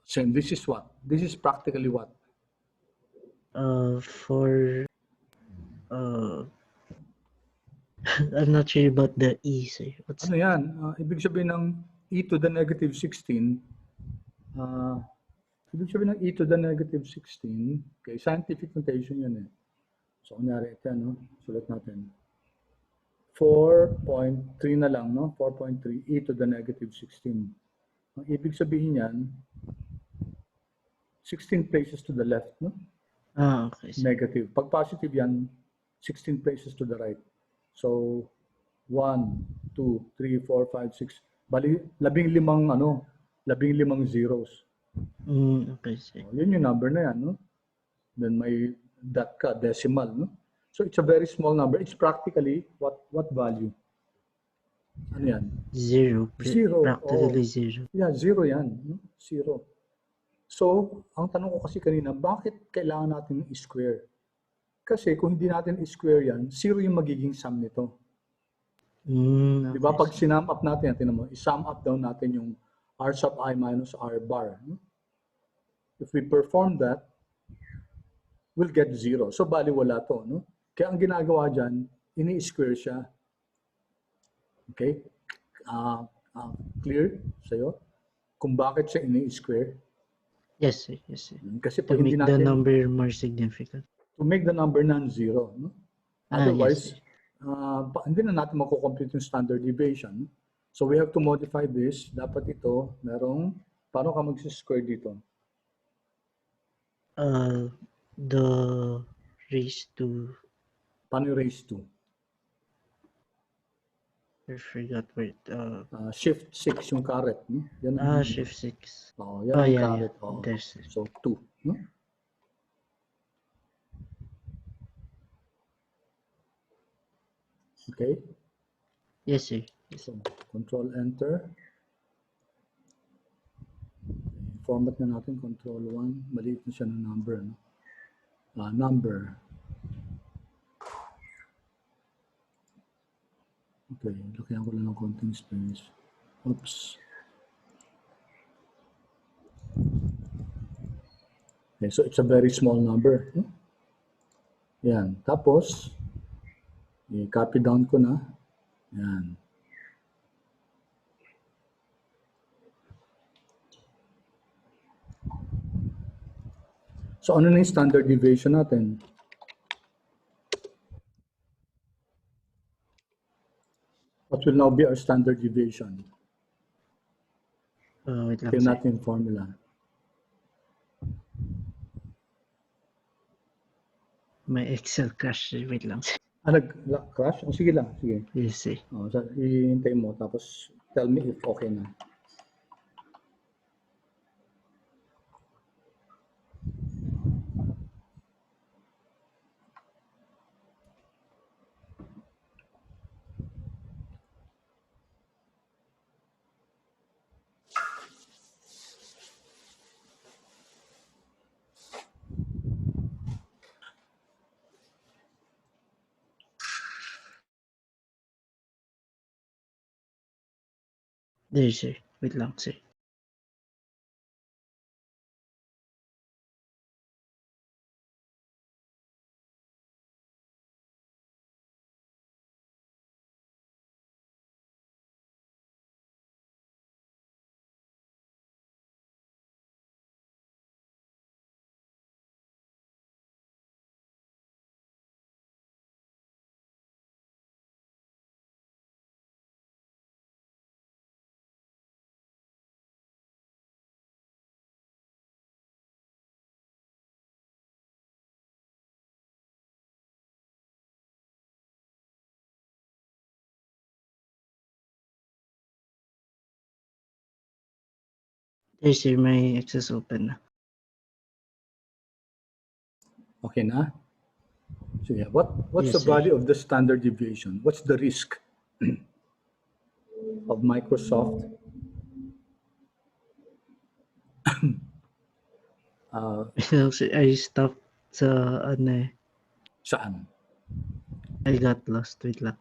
Same. This is what? This is practically what? I'm not sure about the E, sir. What's Ano yan? Ibig sabihin ng e to the negative 16, ibig sabihin ng e to the negative 16, okay, scientific notation yan eh. So, kunyari, ito yan, no? Sulat natin. 4.3 na lang, no? 4.3 e to the negative 16. Ang ibig sabihin yan, 16 places to the left, no? okay, sir. Negative. Pag positive yan, 16 places to the right. So, 1, 2, 3, 4, 5, 6. Bali, 15 zeros. Okay, sir. So, yun yung number na yan, no? Then may dot ka, decimal, no? So, it's a very small number. It's practically what value? Ano yan? Zero. Zero. Practically zero. Yeah, zero yan. No? Zero. So, ang tanong ko kasi kanina, bakit kailangan natin i-square? Kasi kung hindi natin i-square yan, zero yung magiging sum nito. Okay, diba? Pag sinum up natin, tinan mo, i-sum up down natin yung r sub I minus r bar. No? If we perform that, we'll get zero. So, bali wala to. No? Kaya ang ginagawa dyan, ini-square siya. Okay? Clear sa'yo? Kung bakit siya ini-square? Yes, sir. Yes, sir. Kasi To make the number more significant. To make the number non-zero. No? Otherwise, Yes, hindi na natin makukompute yung standard deviation. So we have to modify this. Dapat ito, paano ka mag-square dito? The raise to... Paano yung raise to? I forgot where Shift 6 yung caret. No? Yan shift 6. Yan ang caret. Yeah. So 2. No? Okay? Yes, sir. So, control enter. Format na natin, control 1. Maliit na siya ng number. No? Number. Okay, lakihan ko lang ng konting space. Oops. Okay, so it's a very small number. Yan. Tapos, i-copy down ko na. Yan. So, ano na yung standard deviation natin? What will now be our standard deviation? Wait lang, Tingnan sir. natin yung formula. May Excel crash. Wait lang, sir. Nag-crash? Oh, sige lang. Sige. Yes, sir. Oh, so, hihintay mo. Tapos, tell me if okay na. There, sir. Wait lang, sir. There, sir. May access open na. Okay na? Sige. What's Yes, the sir. value of the standard deviation? What's the risk of Microsoft Wait lang, sir. I stopped sa ano eh. saan? I got lost. Wait lang.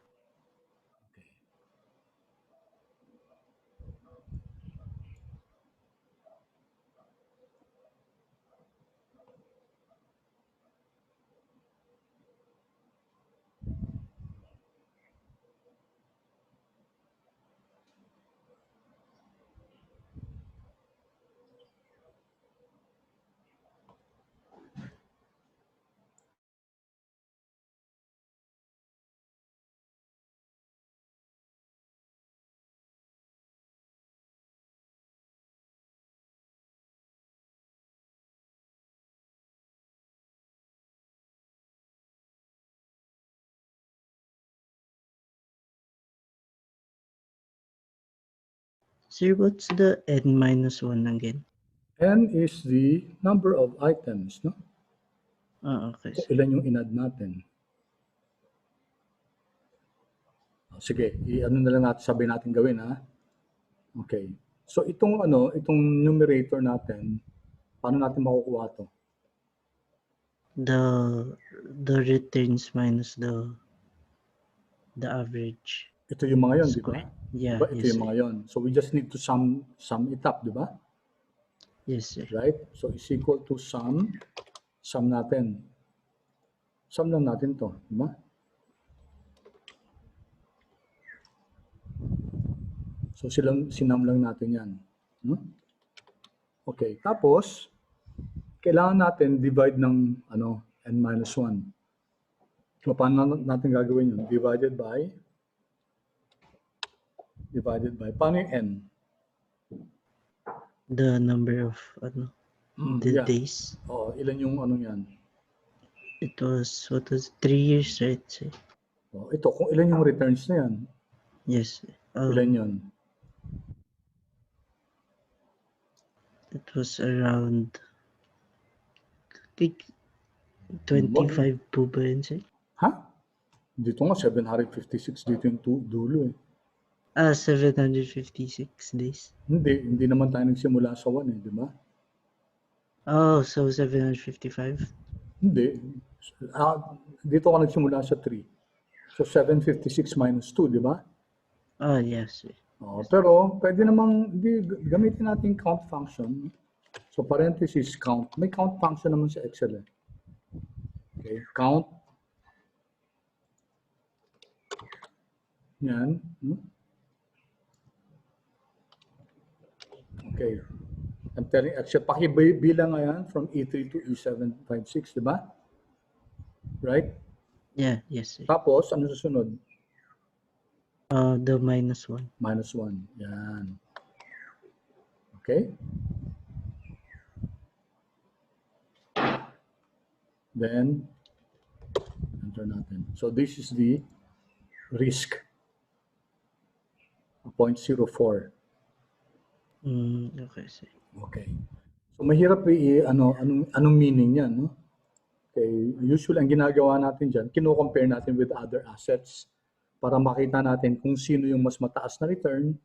Sir, what's the n-1 again? N is the number of items, no? Okay, Kung sir. ilan yung in-add natin. Sige, i-ano na lang natin, sabi natin gawin, ha? Okay. So, itong numerator natin, paano natin makukuha to? The returns minus the average. Ito yung mga yon, di ba? Square. Yeah, Diba? Ito yes, yung sir. mga yon. So, we just need to sum it up, di ba? Yes, sir. Right? So, is equal to sum natin. Sum lang natin to, di ba? So, sinam lang natin yan. No? Okay. Tapos, kailangan natin divide ng n-1. So, paano natin gagawin yun? Divided by, paano yung n? The number of the Yeah. days. Oh, ilan yung yan? It was 3 years, right, sir? Oh, ito, kung ilan yung returns na yan? Yes, sir. Ilan yun? It was around, I think, 25 po ba yun, sir? Ha? Dito nga, 756 dito yung dulo eh. 756 days. Hindi naman tayo nagsimula sa 1 eh, di ba? Oh, so 755? Hindi. Dito ka nagsimula sa 3. So 756 minus 2, di ba? Yes, sir. Pero pwede namang gamitin natin count function. So parenthesis count. May count function naman sa Excel. Okay, count. Yan. Okay. I'm telling Excel, pakibilang nga yan from E3 to E756, di ba? Right? Yeah, yes, sir. Tapos, ano susunod? The -1. -1. Yan. Okay? Then, enter natin. So, this is the risk. 0.04. Okay, sir. Okay. So, mahirap anong meaning yan, no? Okay. Usually, ang ginagawa natin dyan, kino-compare natin with other assets para makita natin kung sino yung mas mataas na return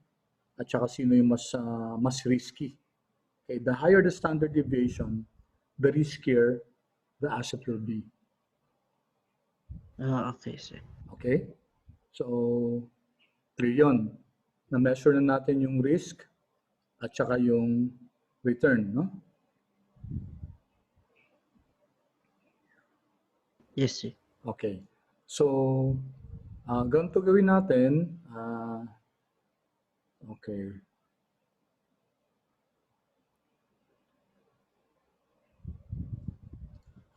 at saka sino yung mas risky. Okay. The higher the standard deviation, the riskier the asset will be. Okay, sir. Okay? So, clear yun. Na-measure na natin yung risk at saka yung return, no? Yes, sir. Okay. So, ganito gawin natin. Okay.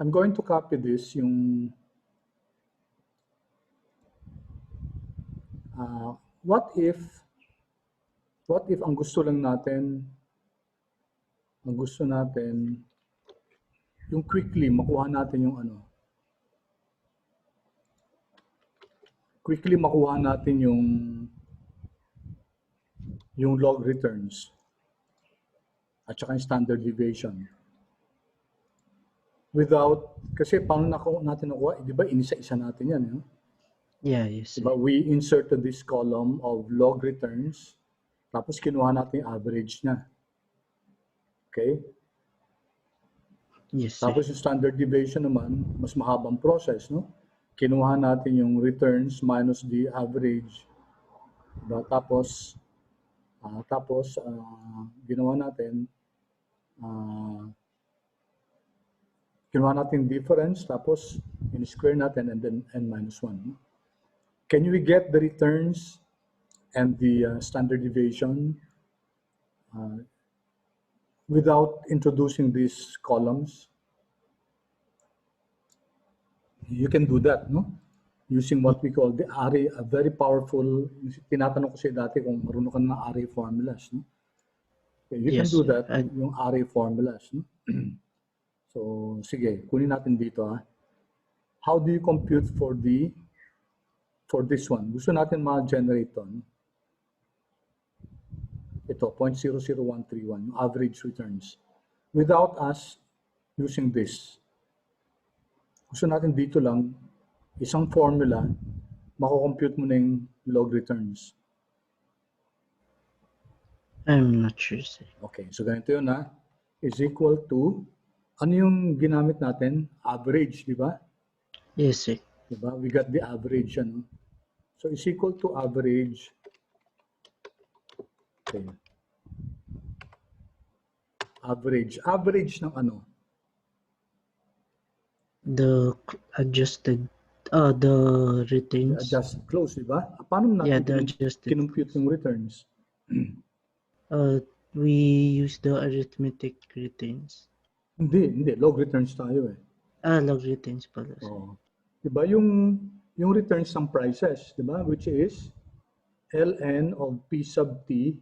I'm going to copy this, yung what if ang gusto natin yung quickly makuha natin yung log returns at saka yung standard deviation. Kasi paano natin nakuha? Di ba, inisa-isa natin yan. Eh? Yeah, yes, sir. Diba, we inserted this column of log returns, tapos kinuha natin yung average niya. Okay? Yes, sir. Tapos yung standard deviation naman, mas mahabang process, no? Kinuha natin yung returns minus the average. Diba? Tapos ginawa natin, kinuha natin difference, tapos in-square natin, and then n-1. Can we get the returns and the standard deviation without introducing these columns? You can do that, no? Using what we call the array, a very powerful, tinatanong ko siya dati kung marunong ka ng array formulas, no? Okay, you can do that, yung array formulas, no? So, sige, kunin natin dito, ha? How do you compute for this one? Gusto natin ma-generate to, no? Ito, 0.00131, yung average returns. Without us using this. Gusto natin dito lang, isang formula, mako-compute mo na yung log returns. I'm not sure, sir. Okay, so ganito yun, ha? Is equal to, ano yung ginamit natin? Average, di ba? Yes, sir. Di ba? We got the average, ano? So, is equal to average. Okay. Average ng ano? The adjusted, the returns. Adjusted close, di ba? Paano natin kinumpute yung returns? We use the arithmetic returns. Hindi. Log returns tayo, eh. Log returns pala. Oh. Di ba yung returns ng prices, di ba? Which is ln of p sub t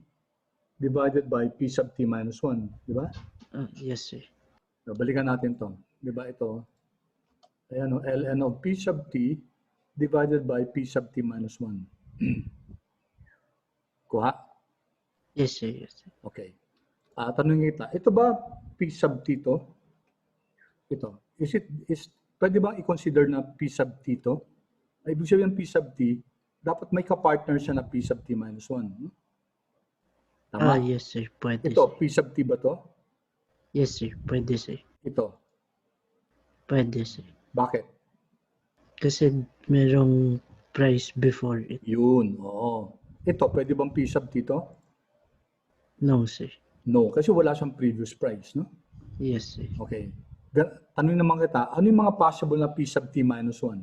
divided by p sub t minus 1, di ba? Yes, sir. So, balikan natin to. Di ba ito? Ayan, ln of p sub t divided by p sub t minus 1. Kuha? Yes, sir. Yes, sir. Okay. Tanong kita, ito ba p sub t to? Ito. Pwede bang i-consider na p sub t to? Ibig sabihin p sub t, dapat may ka-partner siya na p sub t minus 1. Tama? Yes, sir. Pwede. Ito, sir. p sub t ba to? Yes, sir. Pwede, sir. Ito. Pwede, sir. Bakit? Kasi merong price before it. Yun, oo. Ito, pwede bang p sub t to? No, sir. No, kasi wala siyang previous price, no? Yes, sir. Okay. Tanong naman kita, ano yung mga possible na P sub T minus 1?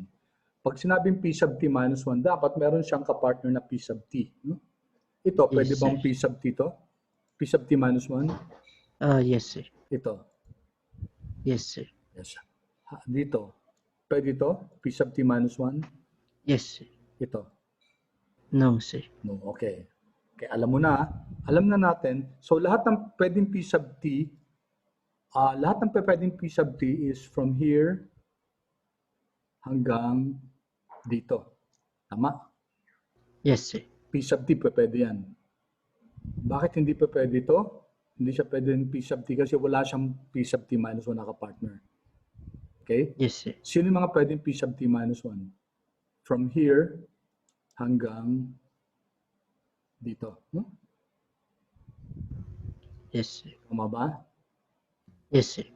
Pag sinabing P sub T minus 1, dapat meron siyang kapartner na P sub T. No? Ito, Yes, pwede bang sir. P sub T to? P sub T minus 1? Yes, sir. Ito. Yes, sir. Yes. Dito. Pwede ito? P sub T minus 1? Yes, sir. Ito. No, sir. No, okay. Okay, alam mo na. Alam na natin. So, lahat ng pwedeng P sub T, lahat ng pwedeng P sub T is from here hanggang dito. Tama? Yes, sir. P sub T, pwede yan. Bakit hindi pa pwede ito? Hindi siya pwede yung P sub T kasi wala siyang P sub T minus 1 na ka-partner. Okay? Yes, sir. Sino yung mga pwedeng P sub T minus 1? From here hanggang dito. No? Yes, sir. Tama ba? Yes, sir.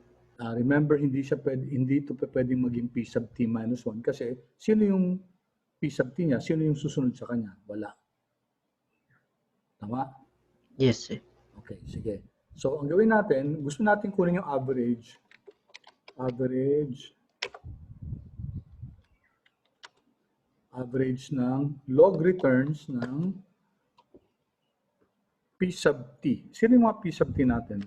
Remember, hindi ito pwedeng maging P sub T minus 1 kasi sino yung P sub T niya? Sino yung susunod sa kanya? Wala. Tama? Yes, sir. Okay, sige. So, ang gawin natin, gusto natin kunin yung average ng log returns ng P sub T. Sino yung mga P sub T natin?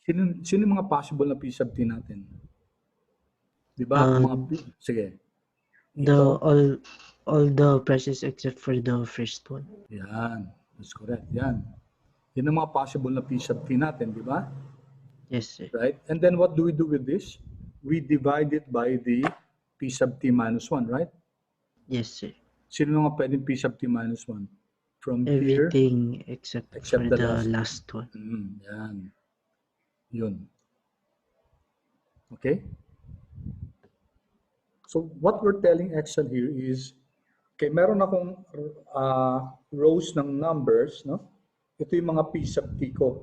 Sino yung mga possible na P sub T natin? Di ba? Sige. All the prices except for the first one. Yan. That's correct. Yan. Yan ang mga possible na P sub T natin, di ba? Yes, sir. Right? And then what do we do with this? We divide it by the P sub T minus 1, right? Yes, sir. Sino mga pwedeng P sub T minus 1? From Everything here, except except for the the last one. Yan. Yun. Okay? So what we're telling Excel here is, okay, meron akong rows ng numbers, no? Ito yung mga P sub T ko.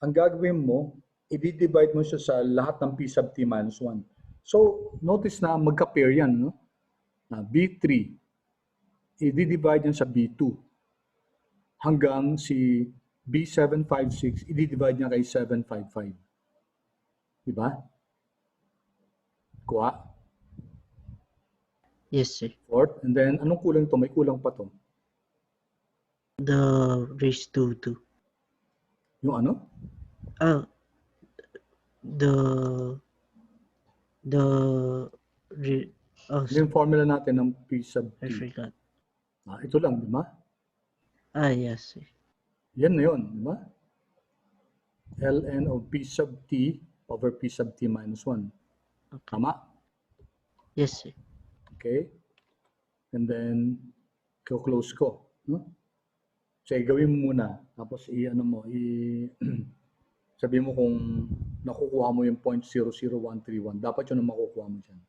Ang gagawin mo, i-divide mo siya sa lahat ng P sub T minus 1. So, notice na magka-pair yan, no? Na B3, i-divide yan sa B2. Hanggang si B756, i-divide niya kay 755. Diba? Kuha? Yes, sir. Fourth, and then, anong kulang to? May kulang pa to. The raised to 2. Yung ano? Yung formula natin ng P sub T. I forgot. Ito lang, di ba? Yes, sir. Yan na yun, di ba? ln of P sub T over P sub T minus 1. Okay. Tama? Yes, sir. Okay? And then, close ko. No? So, gawin mo muna. Tapos, sabi mo kung nakukuha mo yung 0.00131. Dapat yun ang makukuha mo dyan.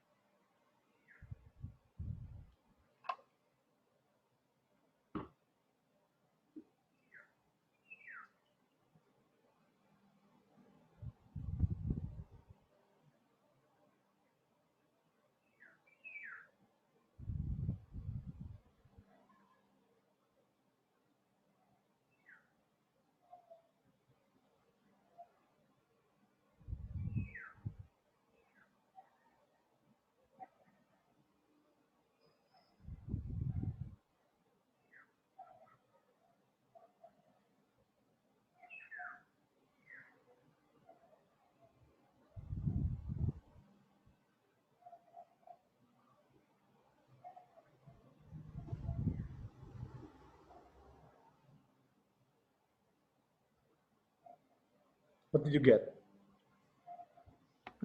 What did you get?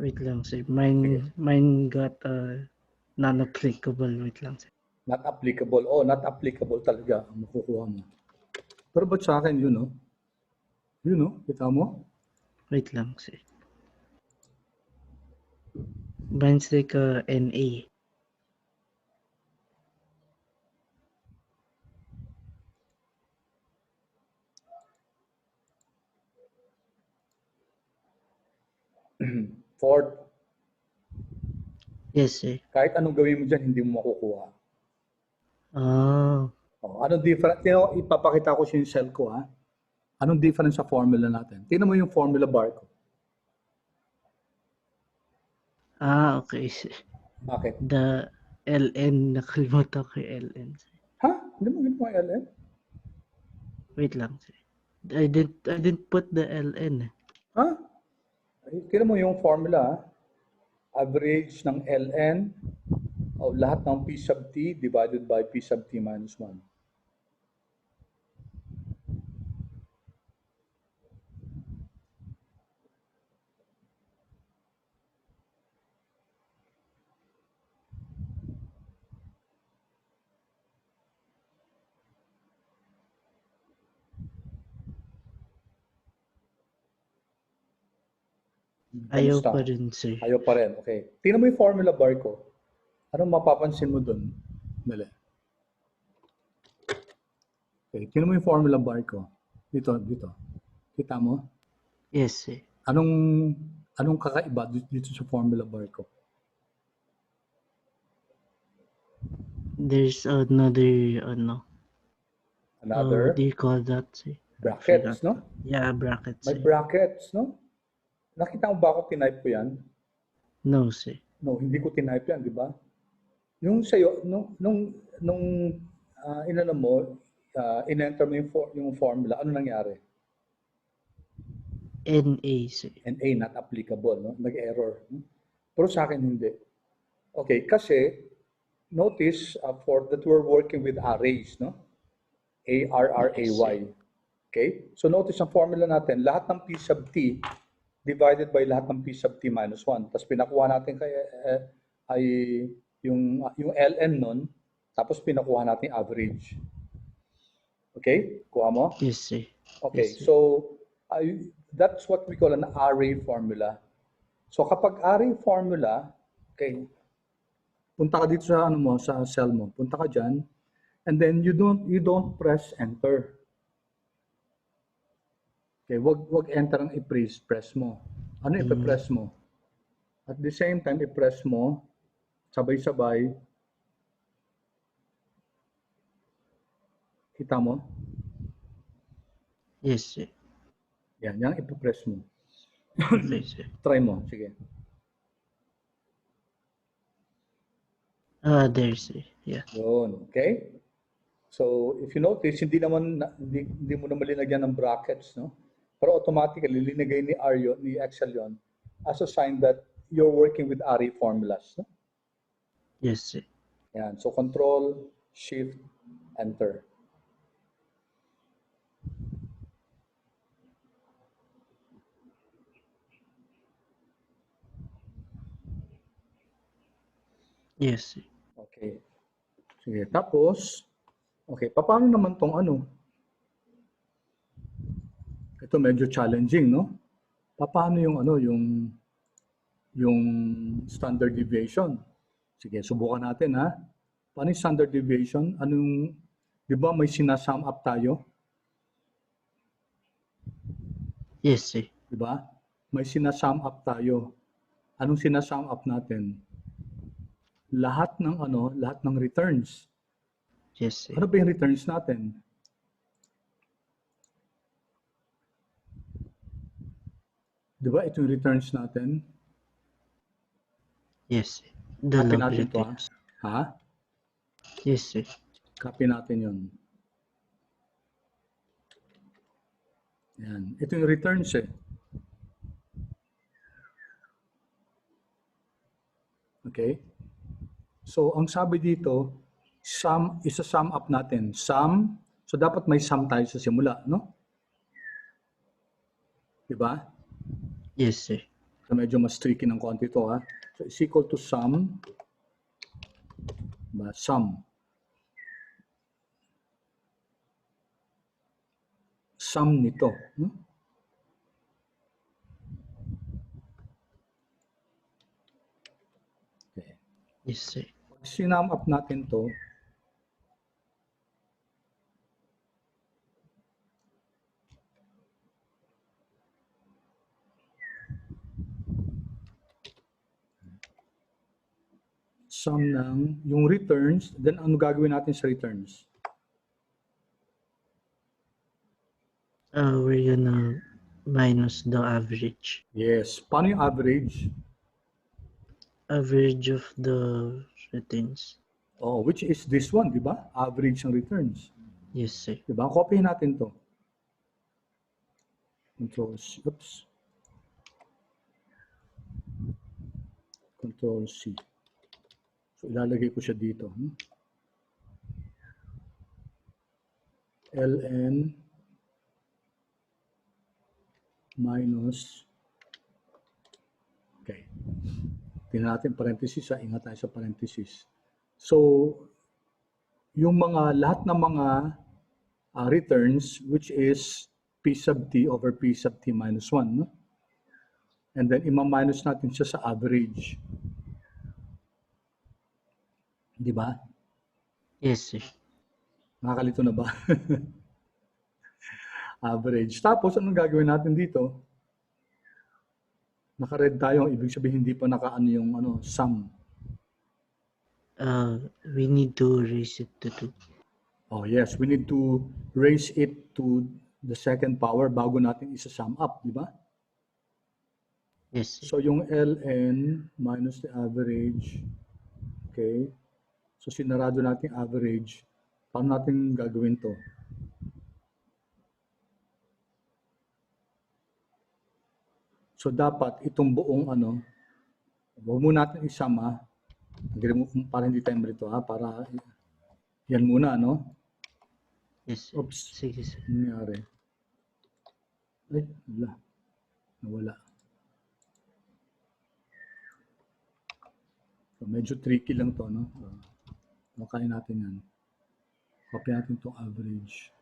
Wait lang, sir. Mine got non-applicable. Wait lang, sir. Not applicable. Oh, not applicable talaga ang makukuha mo. Pero ba't sa akin yun, no? Yun, no? Kita mo? Wait lang, sir. Mine's like NA. Fourth, Yes, sir. kahit anong gawin mo dyan, hindi mo makukuha. Anong difference? Ipapakita ko yung cell ko, ha? Anong difference sa formula natin? Tingnan mo yung formula bar ko. Okay. Bakit? The LN, nakalimutan ko yung LN. Ha? Hindi mo ginawa yung LN? Wait lang. I didn't put the LN. Ha? Tingnan mo yung formula, ha? Average ng LN o lahat ng P sub T divided by P sub T minus 1. Ayaw Kamusta? pa rin, sir. Ayaw pa rin. Okay. Tingnan mo yung formula bar ko. Anong mapapansin mo dun? Dali. Okay. Tingnan mo yung formula bar ko. Dito. Kita mo? Yes, sir. Anong kakaiba dito sa formula bar ko? There's another, Another what do you call that, sir? brackets, no? Yeah, brackets, May sir. brackets, no? Nakita mo ba ako tinype ko yan? No, sir. No, hindi ko tinype yan, di ba? Yung sa'yo, inano mo, in-enter mo yung formula, ano nangyari? NA, sir. NA, not applicable, no? Nag-error. No? Pero sa akin, hindi. Okay, kasi, notice that we're working with arrays, no? A-R-R-A-Y. Okay? So, notice ang formula natin, lahat ng P sub T divided by lahat ng P sub T minus 1. Tapos, pinakuha natin ay yung LN nun, tapos pinakuha natin average. Okay? Kuha mo? Yes, sir. Okay, Yes, sir. so that's what we call an array formula. So kapag array formula, okay, punta ka dito sa sa cell mo. Punta ka diyan and then you don't press enter. Okay, wag enter ang i-press mo. Ano i-press mo? At the same time i-press mo sabay-sabay. Kita mo? Yes, sir. Yan i-press mo. Okay, sir. Try mo, sige. There, sir. Yeah. Yun, okay? So, if you notice, hindi mo na malinagyan ng brackets, no? Pero automatically, linagay ni Excel yun as a sign that you're working with array formulas. No? Yes, sir. Yan. So, Control, Shift, Enter. Yes, sir. Okay. Sige. Tapos, okay, paano naman tong ano? Ito medyo challenging, no? Paano yung yung standard deviation? Sige, subukan natin, ha? Paano yung standard deviation? Di ba may sinasum up tayo? Yes, sir. Di ba? May sinasum up tayo. Anong sinasum up natin? Lahat ng returns. Yes, sir. Ano ba yung returns natin? Di ba ito yung returns natin? Yes, sir. The Copy log natin to, returns. ha? Yes, sir. Copy natin yun. Yan. Ito yung returns eh. Okay? So, ang sabi dito, isa-sum up natin. Sum, so dapat may sum tayo sa simula, no? Diba? Yes, sir. So, medyo mas tricky ng konti ito, ha? So, is equal to sum, diba? Sum. Sum nito. No? Okay. Yes, sir. Pag sinum up natin to, sum ng yung returns, then ano gagawin natin sa returns? We're gonna minus the average. Yes. Paano yung average? Average of the returns. Oh, which is this one, di ba? Average ng returns. Yes, sir. Di ba? Copyhin natin to. Control C. Oops. Control C. So, ilalagay ko siya dito. ln minus, okay. Tingnan natin parenthesis, ingat tayo sa parenthesis. So, yung lahat ng mga returns, which is P sub T over P sub T minus 1, no? And then, ima-minus natin siya sa average. Di ba? Yes, sir. Nakakalito na ba? Average. Tapos, anong gagawin natin dito? Naka-red tayo, ibig sabihin hindi pa naka-ano yung sum. We need to raise it to 2. Oh yes, we need to raise it to the second power bago natin isa-sum up, di ba? Yes, sir. So yung ln minus the average, okay? So sinarado natin average. Paano natin gagawin to? So dapat itong buong huwag muna natin isama. Para hindi tayo malito para yan muna, Yes, sir. Oops. Sige, sir. Ano nangyari? Ay, wala. Nawala. So, medyo tricky lang to, no? Makain natin yan. Copy natin itong average.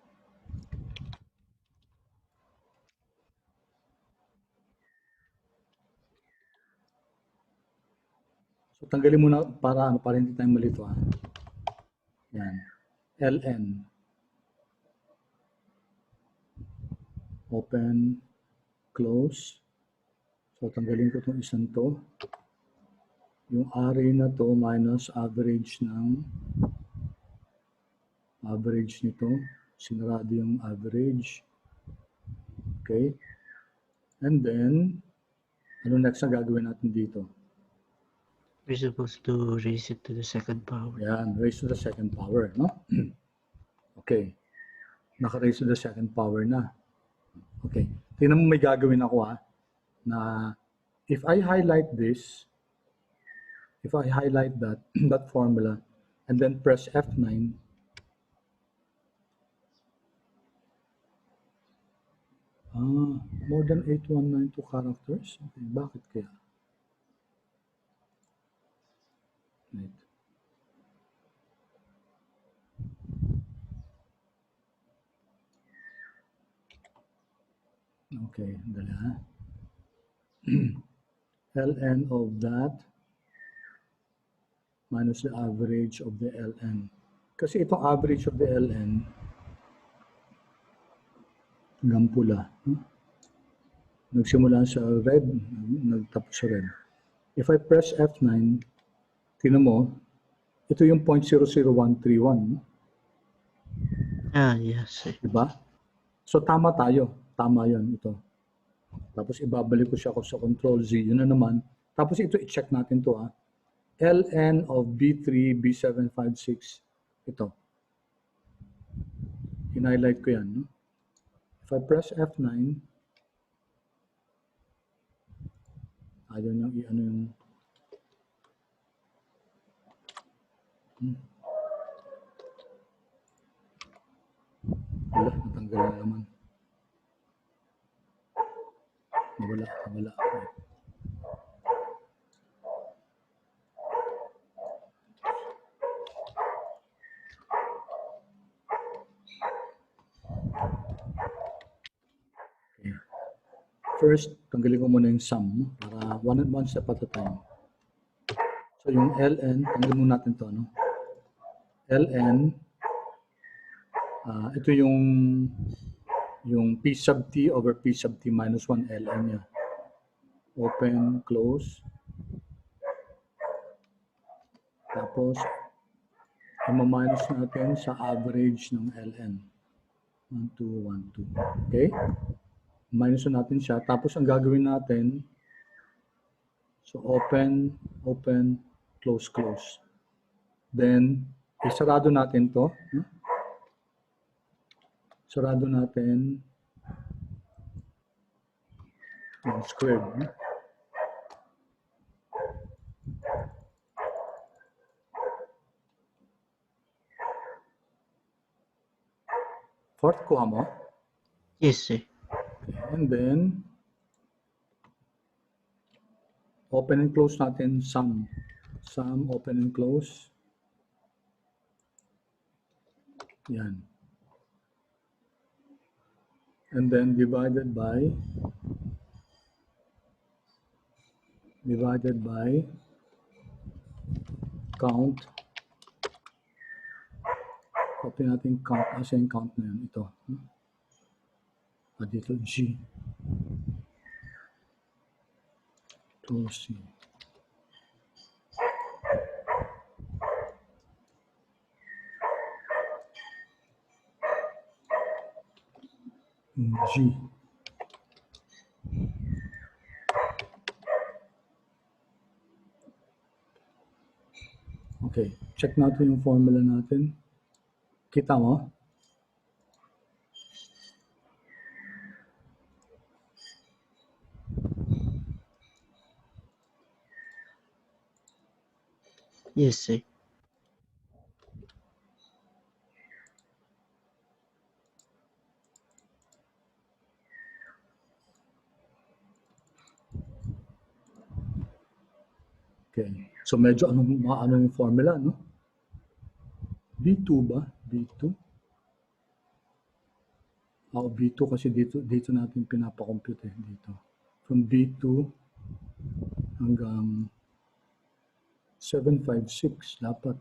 So, tanggalin muna para hindi tayo malito, ha? Yan. ln. Open, close. So, tanggalin ko itong isang to. Yung array na to minus average nito. Sinarado yung average. Okay. And then, ano next na gagawin natin dito? We're supposed to raise it to the second power. Yan, raise to the second power, no? Okay. Naka-raise to the second power na. Okay. Tingnan mo may gagawin ako, na if I highlight this, if I highlight that formula, and then press F9, more than 8192 characters? Okay, bakit kaya? Right. Okay, dali ha. ln of that minus the average of the ln. Kasi itong average of the ln, hanggang pula. Nagsimula sa red, nagtapos sa red. If I press F9, tingnan mo, ito yung 0.00131. Yes, sir. Diba? So, tama tayo. Tama yon ito. Tapos, ibabalik ko siya sa Control Z. Yun na naman. Tapos, ito, i-check natin to, ln of B3, B756. Ito. In-highlight ko yan, no? If I press F9, ayaw niyang yung wala, natanggal na naman. Nawala. Okay. First, tanggalin ko muna yung sum, para one step at a time. So, yung ln, tanggalin muna natin to, ln, ito yung p sub t over p sub t minus 1 ln niya. Open, close. Tapos, i-minus natin sa average ng ln. 1, 2, 1, 2. Okay? Minus natin siya. Tapos ang gagawin natin, so open, open, close, close. Then, isarado natin to. Sarado natin yung squared. Fourth, kuha mo. Yes, sir. And then, open and close natin sum. Sum, open and close. Yan. And then divided by count. Copy natin count. Asa yung count na yan? Ito. Dito G. 2C. G. Okay, check natin yung formula natin. Kita mo? Yes, sir. Okay. So medyo ano yung formula, no? B2 ba? B2? B2 kasi dito natin pinapakompute dito. From B2 hanggang 756 dapat.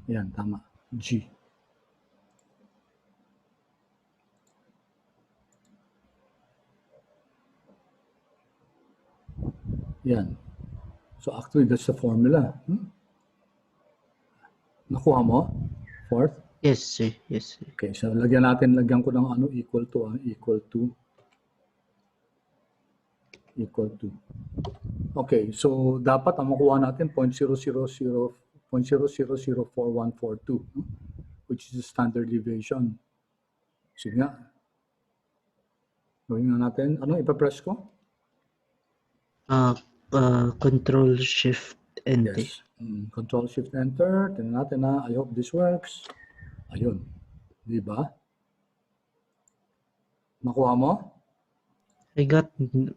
Yan, tama. G. Yan. So actually, that's the formula. Nakuha mo? Fourth? Yes, sir. Yes, sir. Okay, so lagyan ko ng ano, equal to. Okay, so dapat ang makuha natin 0.00044142, which is the standard deviation. Sige nga. Gawin nga natin. Ano, ipapress ko? Control Shift Enter. Yes. Control Shift Enter. Tingnan natin na. I hope this works. Ayun. Di ba? Nakuha mo? I got -1,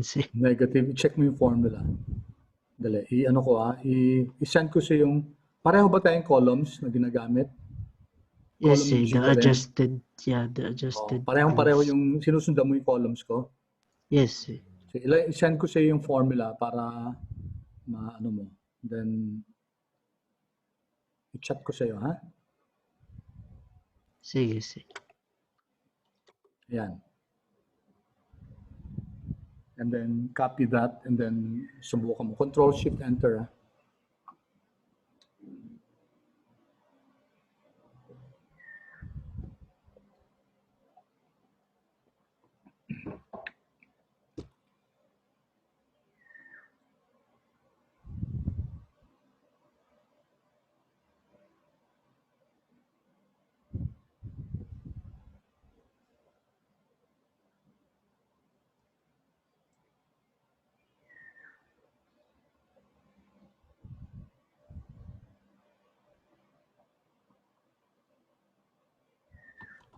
sir. Negative. I-check mo yung formula. Dali. I-send ko sa yung, pareho ba tayong columns na ginagamit? Yes, Column sir. G The pa rin? adjusted. Yeah, the adjusted. Parehong-pareho columns. yung sinusundan mo yung columns ko. Yes, sir. So, i-send ko sa yung formula para ano mo. Then, i-chat ko sa iyo, ha? Sige, sir. Ayan. And then, copy that and then subukan mo. Control Shift Enter, ha?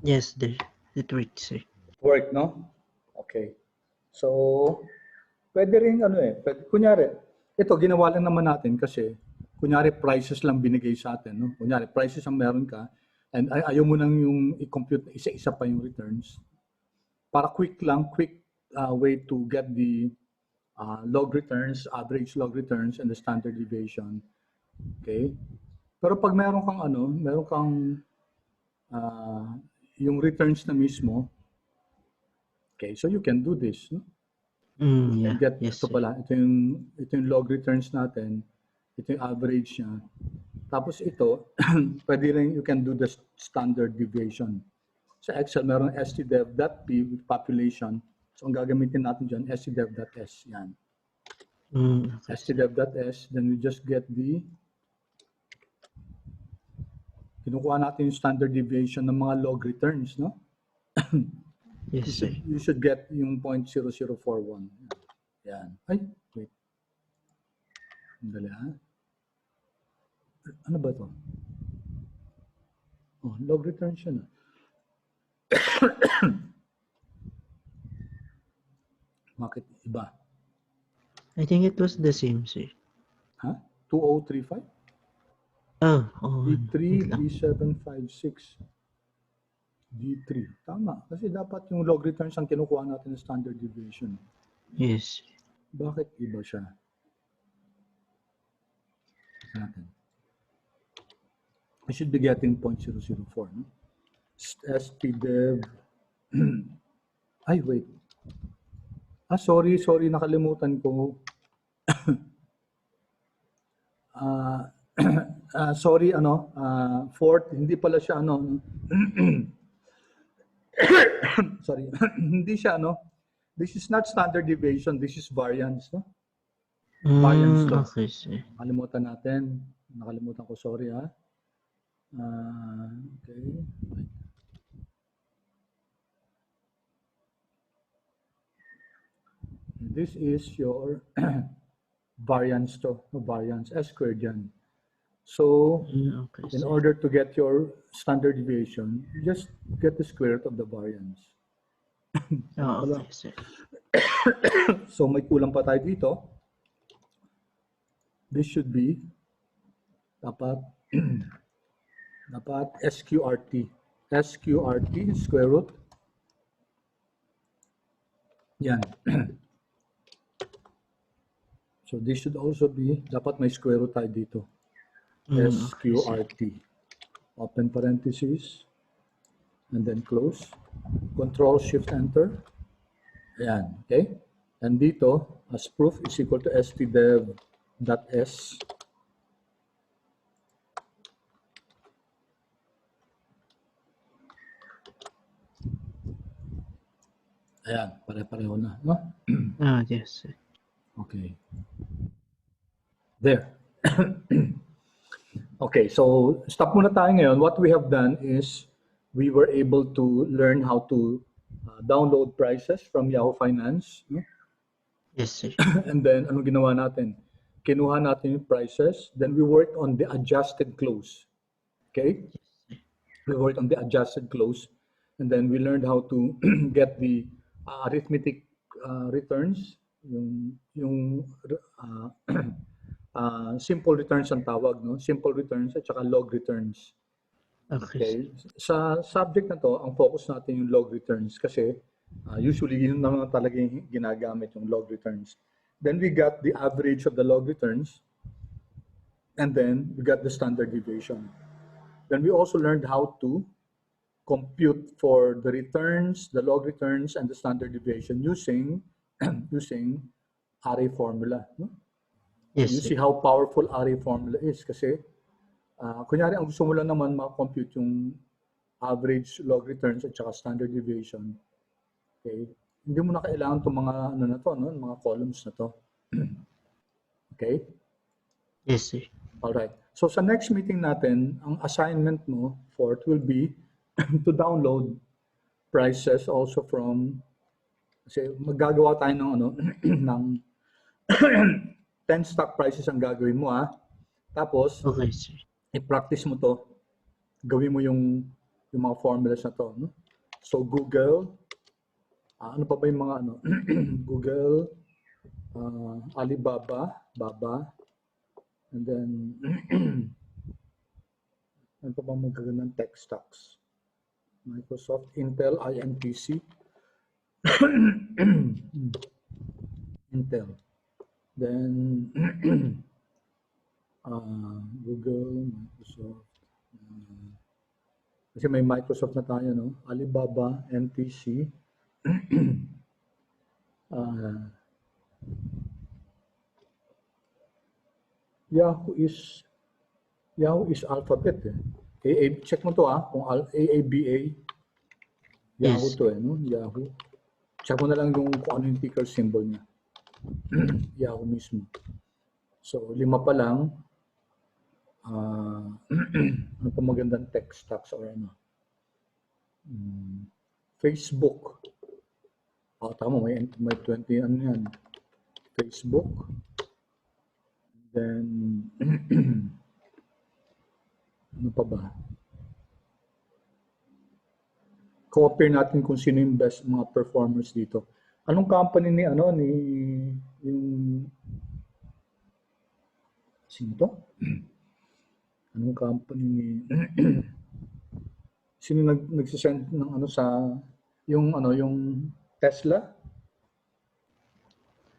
Yes, it works, sir. Work, no? Okay. So, pwede rin kunyari, ito ginawa lang naman natin kasi kunyari prices lang binigay sa atin, no? Kunyari prices ang meron ka and ayaw mo nang yung i-compute isa-isa pa yung returns. Para quick way to get the log returns, average log returns and the standard deviation. Okay? Pero pag meron kang yung returns na mismo, okay, so you can do this, no? Yeah. Get Yes, ito sir. pala, ito yung log returns natin, ito yung average niya. Tapos ito, pwede rin, you can do the standard deviation. Sa Excel, meron stdev.p with population. So, ang gagamitin natin dyan, stdev.s. Yan. Okay, sir. stdev.s, then we just get kinukuha natin yung standard deviation ng mga log returns, no? Yes, sir. You should get yung 0.0041. Yan. Ay, wait. Dali, ha? Ano ba to? Oh, log returns yun. Bakit iba? I think it was the same, sir. Ha? 2035? Oh, D3, wait lang. D756. D3. Tama. Kasi dapat yung log returns ang kinukuha natin ng standard deviation. Yes. Bakit iba siya? Natin. I should be getting 0.004. No? stdev. Ay, wait. Sorry, nakalimutan ko. Sorry, fourth, hindi pala siya, sorry, hindi siya, this is not standard deviation, this is variance, no? Variance to. Okay, sir. Nakalimutan ko, sorry, ha? Okay. This is your variance to, variance, S squared yan. So, Okay, in sir. order to get your standard deviation, you just get the square root of the variance. Okay, sir. So, may kulang pa tayo dito. This should be dapat SQRT. SQRT, square root. Yan. So, this should also be, dapat may square root tayo dito. SQRT. Open parentheses. And then close. Control Shift Enter. Ayan. Okay? And dito, as proof is equal to stdev.s. Ayan. Pare-pareho na. No? Yes, sir. Okay. There. Okay, so stop muna tayo ngayon. What we have done is we were able to learn how to download prices from Yahoo Finance. No? Yes, sir. And then, ano ginawa natin? Kinuha natin yung prices. Then we worked on the adjusted close. Okay? We worked on the adjusted close. And then we learned how to get the arithmetic returns. Yung simple returns ang tawag, no? Simple returns at saka log returns. Okay. Sa subject na to, ang focus natin yung log returns kasi usually yun naman talaga yung ginagamit, yung log returns. Then we got the average of the log returns and then we got the standard deviation. Then we also learned how to compute for the returns, the log returns, and the standard deviation using array formula. No? Yes, You see how powerful array formula is kasi kunyari ang gusto mo lang naman ma-compute yung average log returns at saka standard deviation. Okay? Hindi mo na kailangan itong mga mga columns na to. Okay? Yes, sir. Alright. So sa next meeting natin, ang assignment mo for it will be to download prices also from, kasi maggagawa tayo ng ng 10 stock prices ang gagawin mo, ha. Tapos, Okay, sir. i-practice mo to. Gawin mo yung mga formulas na to. No? So, Google, ano pa ba yung mga Google, Alibaba, and then, ano pa ba magaganda ng tech stocks? Microsoft, Intel, INTC, Intel. Then, Google, Microsoft. Kasi may Microsoft na tayo, no? Alibaba, NTC. Yahoo is Yahoo is alphabet eh. Check mo to kung AABA, Yahoo Yes. to eh, no? Yahoo. Check mo na lang kung ano yung ticker symbol niya. Yahoo mismo. So, 5 pa lang. Ano pa magandang tech stocks or ano? Facebook. Tama, may 20 ano yan. Facebook. Then, ano pa ba? Compare natin kung sino yung best mga performers dito. Anong company ni yung sino to? Anong company ni sino nagsisend ng ano sa yung Tesla?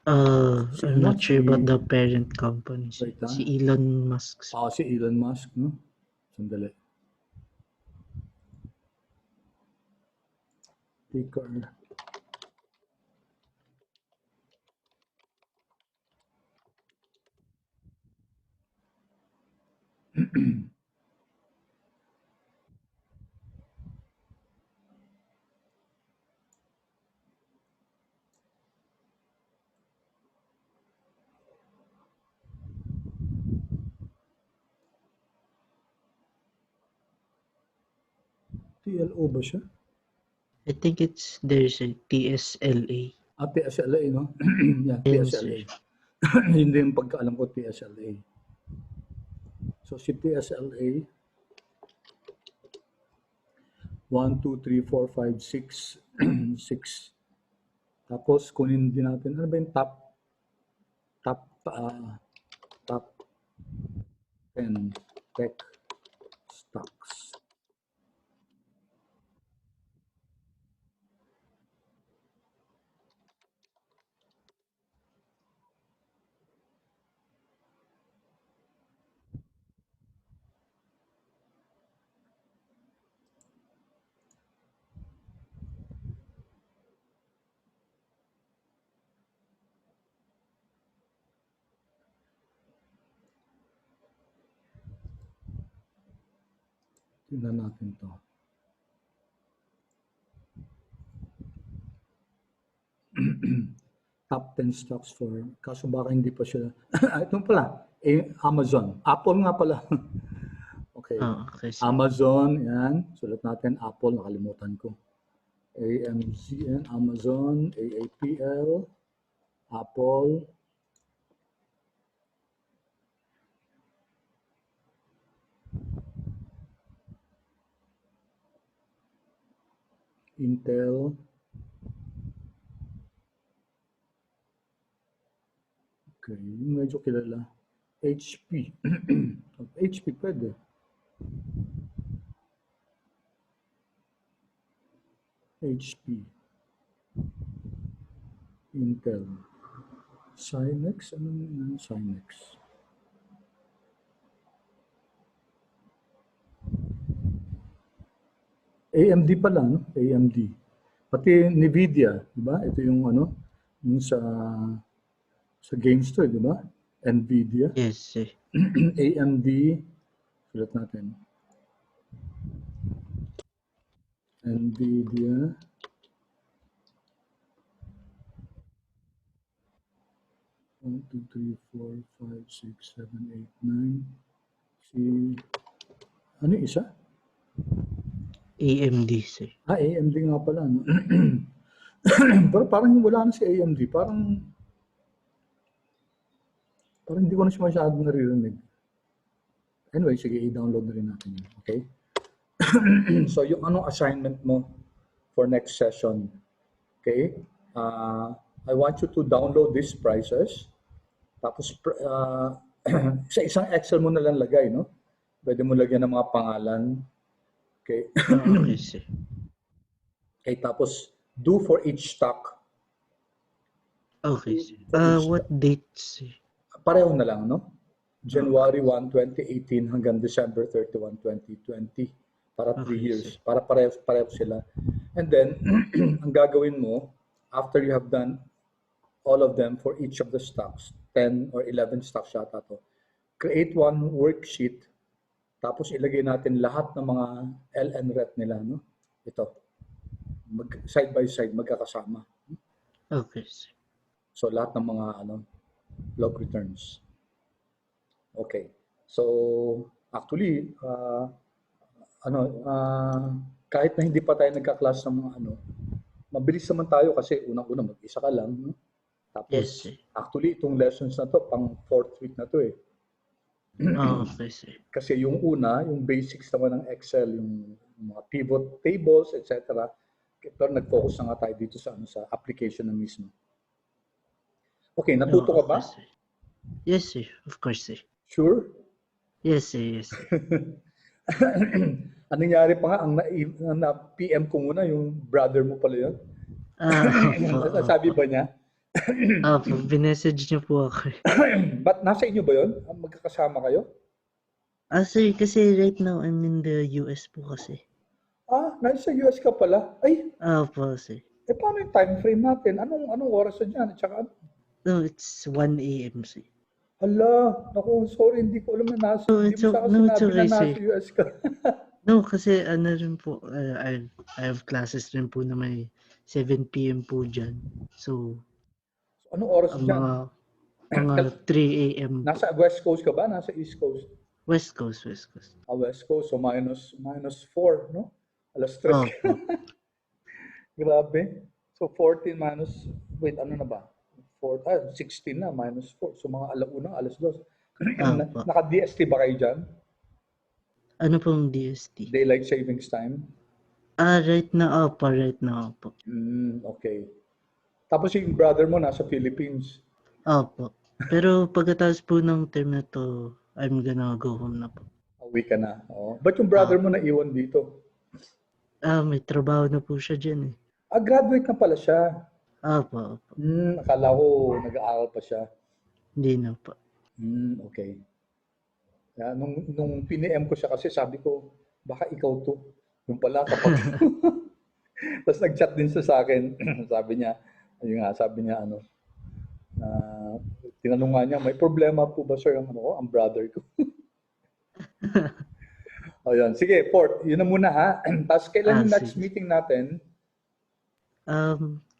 I'm Sino? not sure about the parent company. Wait, Si Elon Musk. si Elon Musk, no? Sandali. Ticker. TLO ba siya? I think there's a TSLA. TSLA, no? Yeah, Yes, TSLA. Yun din yung pagkaalam ko, TSLA. So, si TSLA, 1, 2, 3, 4, 5, 6, 6. Tapos, kunin din natin, ano ba yung top 10 tech stocks. Tingnan natin to. Top 10 stocks for, kaso baka hindi pa siya, ito pala, Amazon. Apple nga pala. Okay. Okay, sir. Amazon, yan. Sulat natin, Apple, nakalimutan ko. AMZN, Amazon, AAPL, Apple, Intel, okay, medyo kilala. HP. HP pwede. HP. Intel. Sinex? Anong Sinex? AMD pala, no? AMD. Pati Nvidia, di ba? Ito yung yung sa games to, di ba? Nvidia. Yes, sir. AMD, sulat natin. Nvidia. One, two, three, four, five, six, seven, eight, nine. Ano yung isa? AMD, sir. AMD nga pala, no? Pero parang wala na si AMD. Parang hindi ko na siya masyadong naririnig. Anyway, sige, i-download na rin natin yun. Okay? So, yung anong assignment mo for next session? Okay? I want you to download these prices. Tapos, sa isang Excel mo na lang lagay, no? Pwede mo lagyan ng mga pangalan. Okay? Okay, sir. Okay, tapos, do for each stock. Okay, sir. What dates, sir? Pareho na lang, no? January 1, 2018 hanggang December 31, 2020. Para 3 years. Sir. Para pareho sila. And then, ang gagawin mo, after you have done all of them for each of the stocks, 10 or 11 stocks yata to, create one worksheet Tapos ilagay natin lahat ng mga ln ret nila, no? Ito. Side by side, magkakasama. Okay, sir. So lahat ng mga log returns. Okay. So actually, kahit na hindi pa tayo nagka-class ng mga mabilis naman tayo kasi unang-una mag-isa ka lang. No? Tapos, Yes, sir. actually, itong lessons na to, pang 4th week na to eh. Okay, sir. Kasi yung una, yung basics naman ng Excel, yung mga pivot tables, etc. Pero nag-focus na nga tayo dito sa application na mismo. Okay, natuto ka ba? Sir. Yes, sir. Of course, sir. Sure? Yes, sir. Yes, sir. Anong nangyari pa nga, ang na-PM ko muna, yung brother mo pala yun. Sabi ba niya? Binessage niyo po ako. Ba't nasa inyo ba yun? Magkakasama kayo? Sir, kasi right now I'm in the US po kasi. Nasa US ka pala? Ay! Po, sir. Paano yung time frame natin? Anong oras na dyan? At saka ano? No, it's 1 a.m. sir. Hala, naku, sorry, hindi ko alam na nasa, hindi mo sa akin sinabi na nasa US ka. No, kasi rin po, I have classes rin po na may 7 p.m. po dyan. So, anong oras dyan? Mga 3 a.m. Nasa West Coast ka ba? Nasa East Coast? West Coast. West Coast. So minus 4, no? Alas 3. Grabe. So 14 minus, wait, ano na ba? 16 na, minus 4. So mga alauna, alas 2. Naka-DST ba kayo dyan? Ano pong DST? Daylight Savings Time? Right now po. Okay. Tapos yung brother mo nasa Philippines? Opo. Pero pagkatapos po ng term na to, I'm gonna go home na po. Uwi ka na. Ba't yung brother mo naiwan dito? May trabaho na po siya dyan eh. Graduate na pala siya? Opo. Akala ko nag-aaral pa siya. Hindi na po. Okay. Nung PNM ko siya kasi sabi ko, baka ikaw to. Yung pala kapag... Tapos nag-chat din siya sa akin. sabi niya, tinanong nga niya, may problema po ba sir ang brother ko? Ayun. Sige, Fort, yun na muna ha. Tapos kailan yung next meeting natin?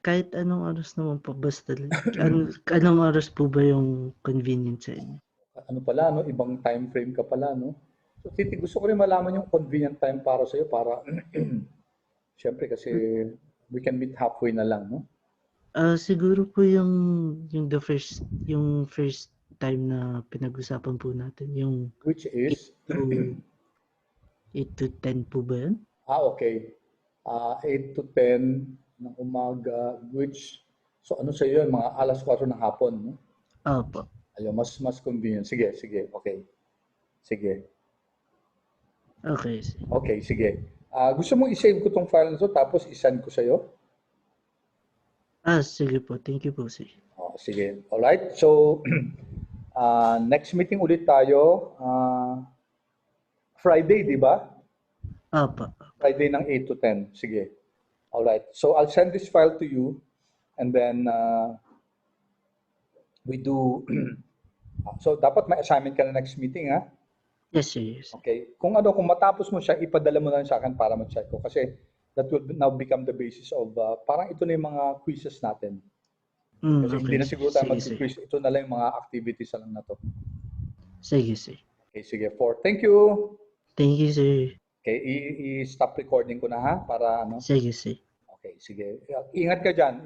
Kahit anong oras naman po, basta anong oras po ba yung convenient sa inyo? Ano pala, no? Ibang time frame ka pala, no? So, Titi, gusto ko rin malaman yung convenient time para sa'yo para, syempre kasi we can meet halfway na lang, no? Siguro po yung first time na pinag-usapan po natin, yung which is 8 to 10 po ba yun? Okay. 8 to 10 ng umaga, which, so ano sa iyo, mga alas 4 ng hapon, no? Opo. Ayun, mas convenient. Sige, okay. Sige. Okay, sige. Gusto mong i-save ko tong file na to, tapos i-send ko sa'yo? Sige po. Thank you po, sir. Sige. Alright. So, next meeting ulit tayo. Friday, di ba? Opo. Friday ng 8 to 10. Sige. Alright. So, I'll send this file to you and then we do... so, dapat may assignment ka na next meeting, ha? Yes, sir. Okay. Kung matapos mo siya, ipadala mo na sa akin para mag-check ko. Kasi that will now become the basis of, parang ito na yung mga quizzes natin. Kasi hindi na siguro tayo mag-quiz. Ito na lang yung mga activities na lang na to. Sige, sir. Okay, sige. Thank you. Thank you, sir. Okay, i-stop recording ko na ha para Sige, sir. Okay, sige. Ingat ka dyan.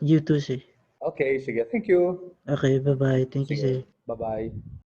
You too, sir. Okay, sige. Thank you. Okay, bye-bye. Thank you, sir. Bye-bye.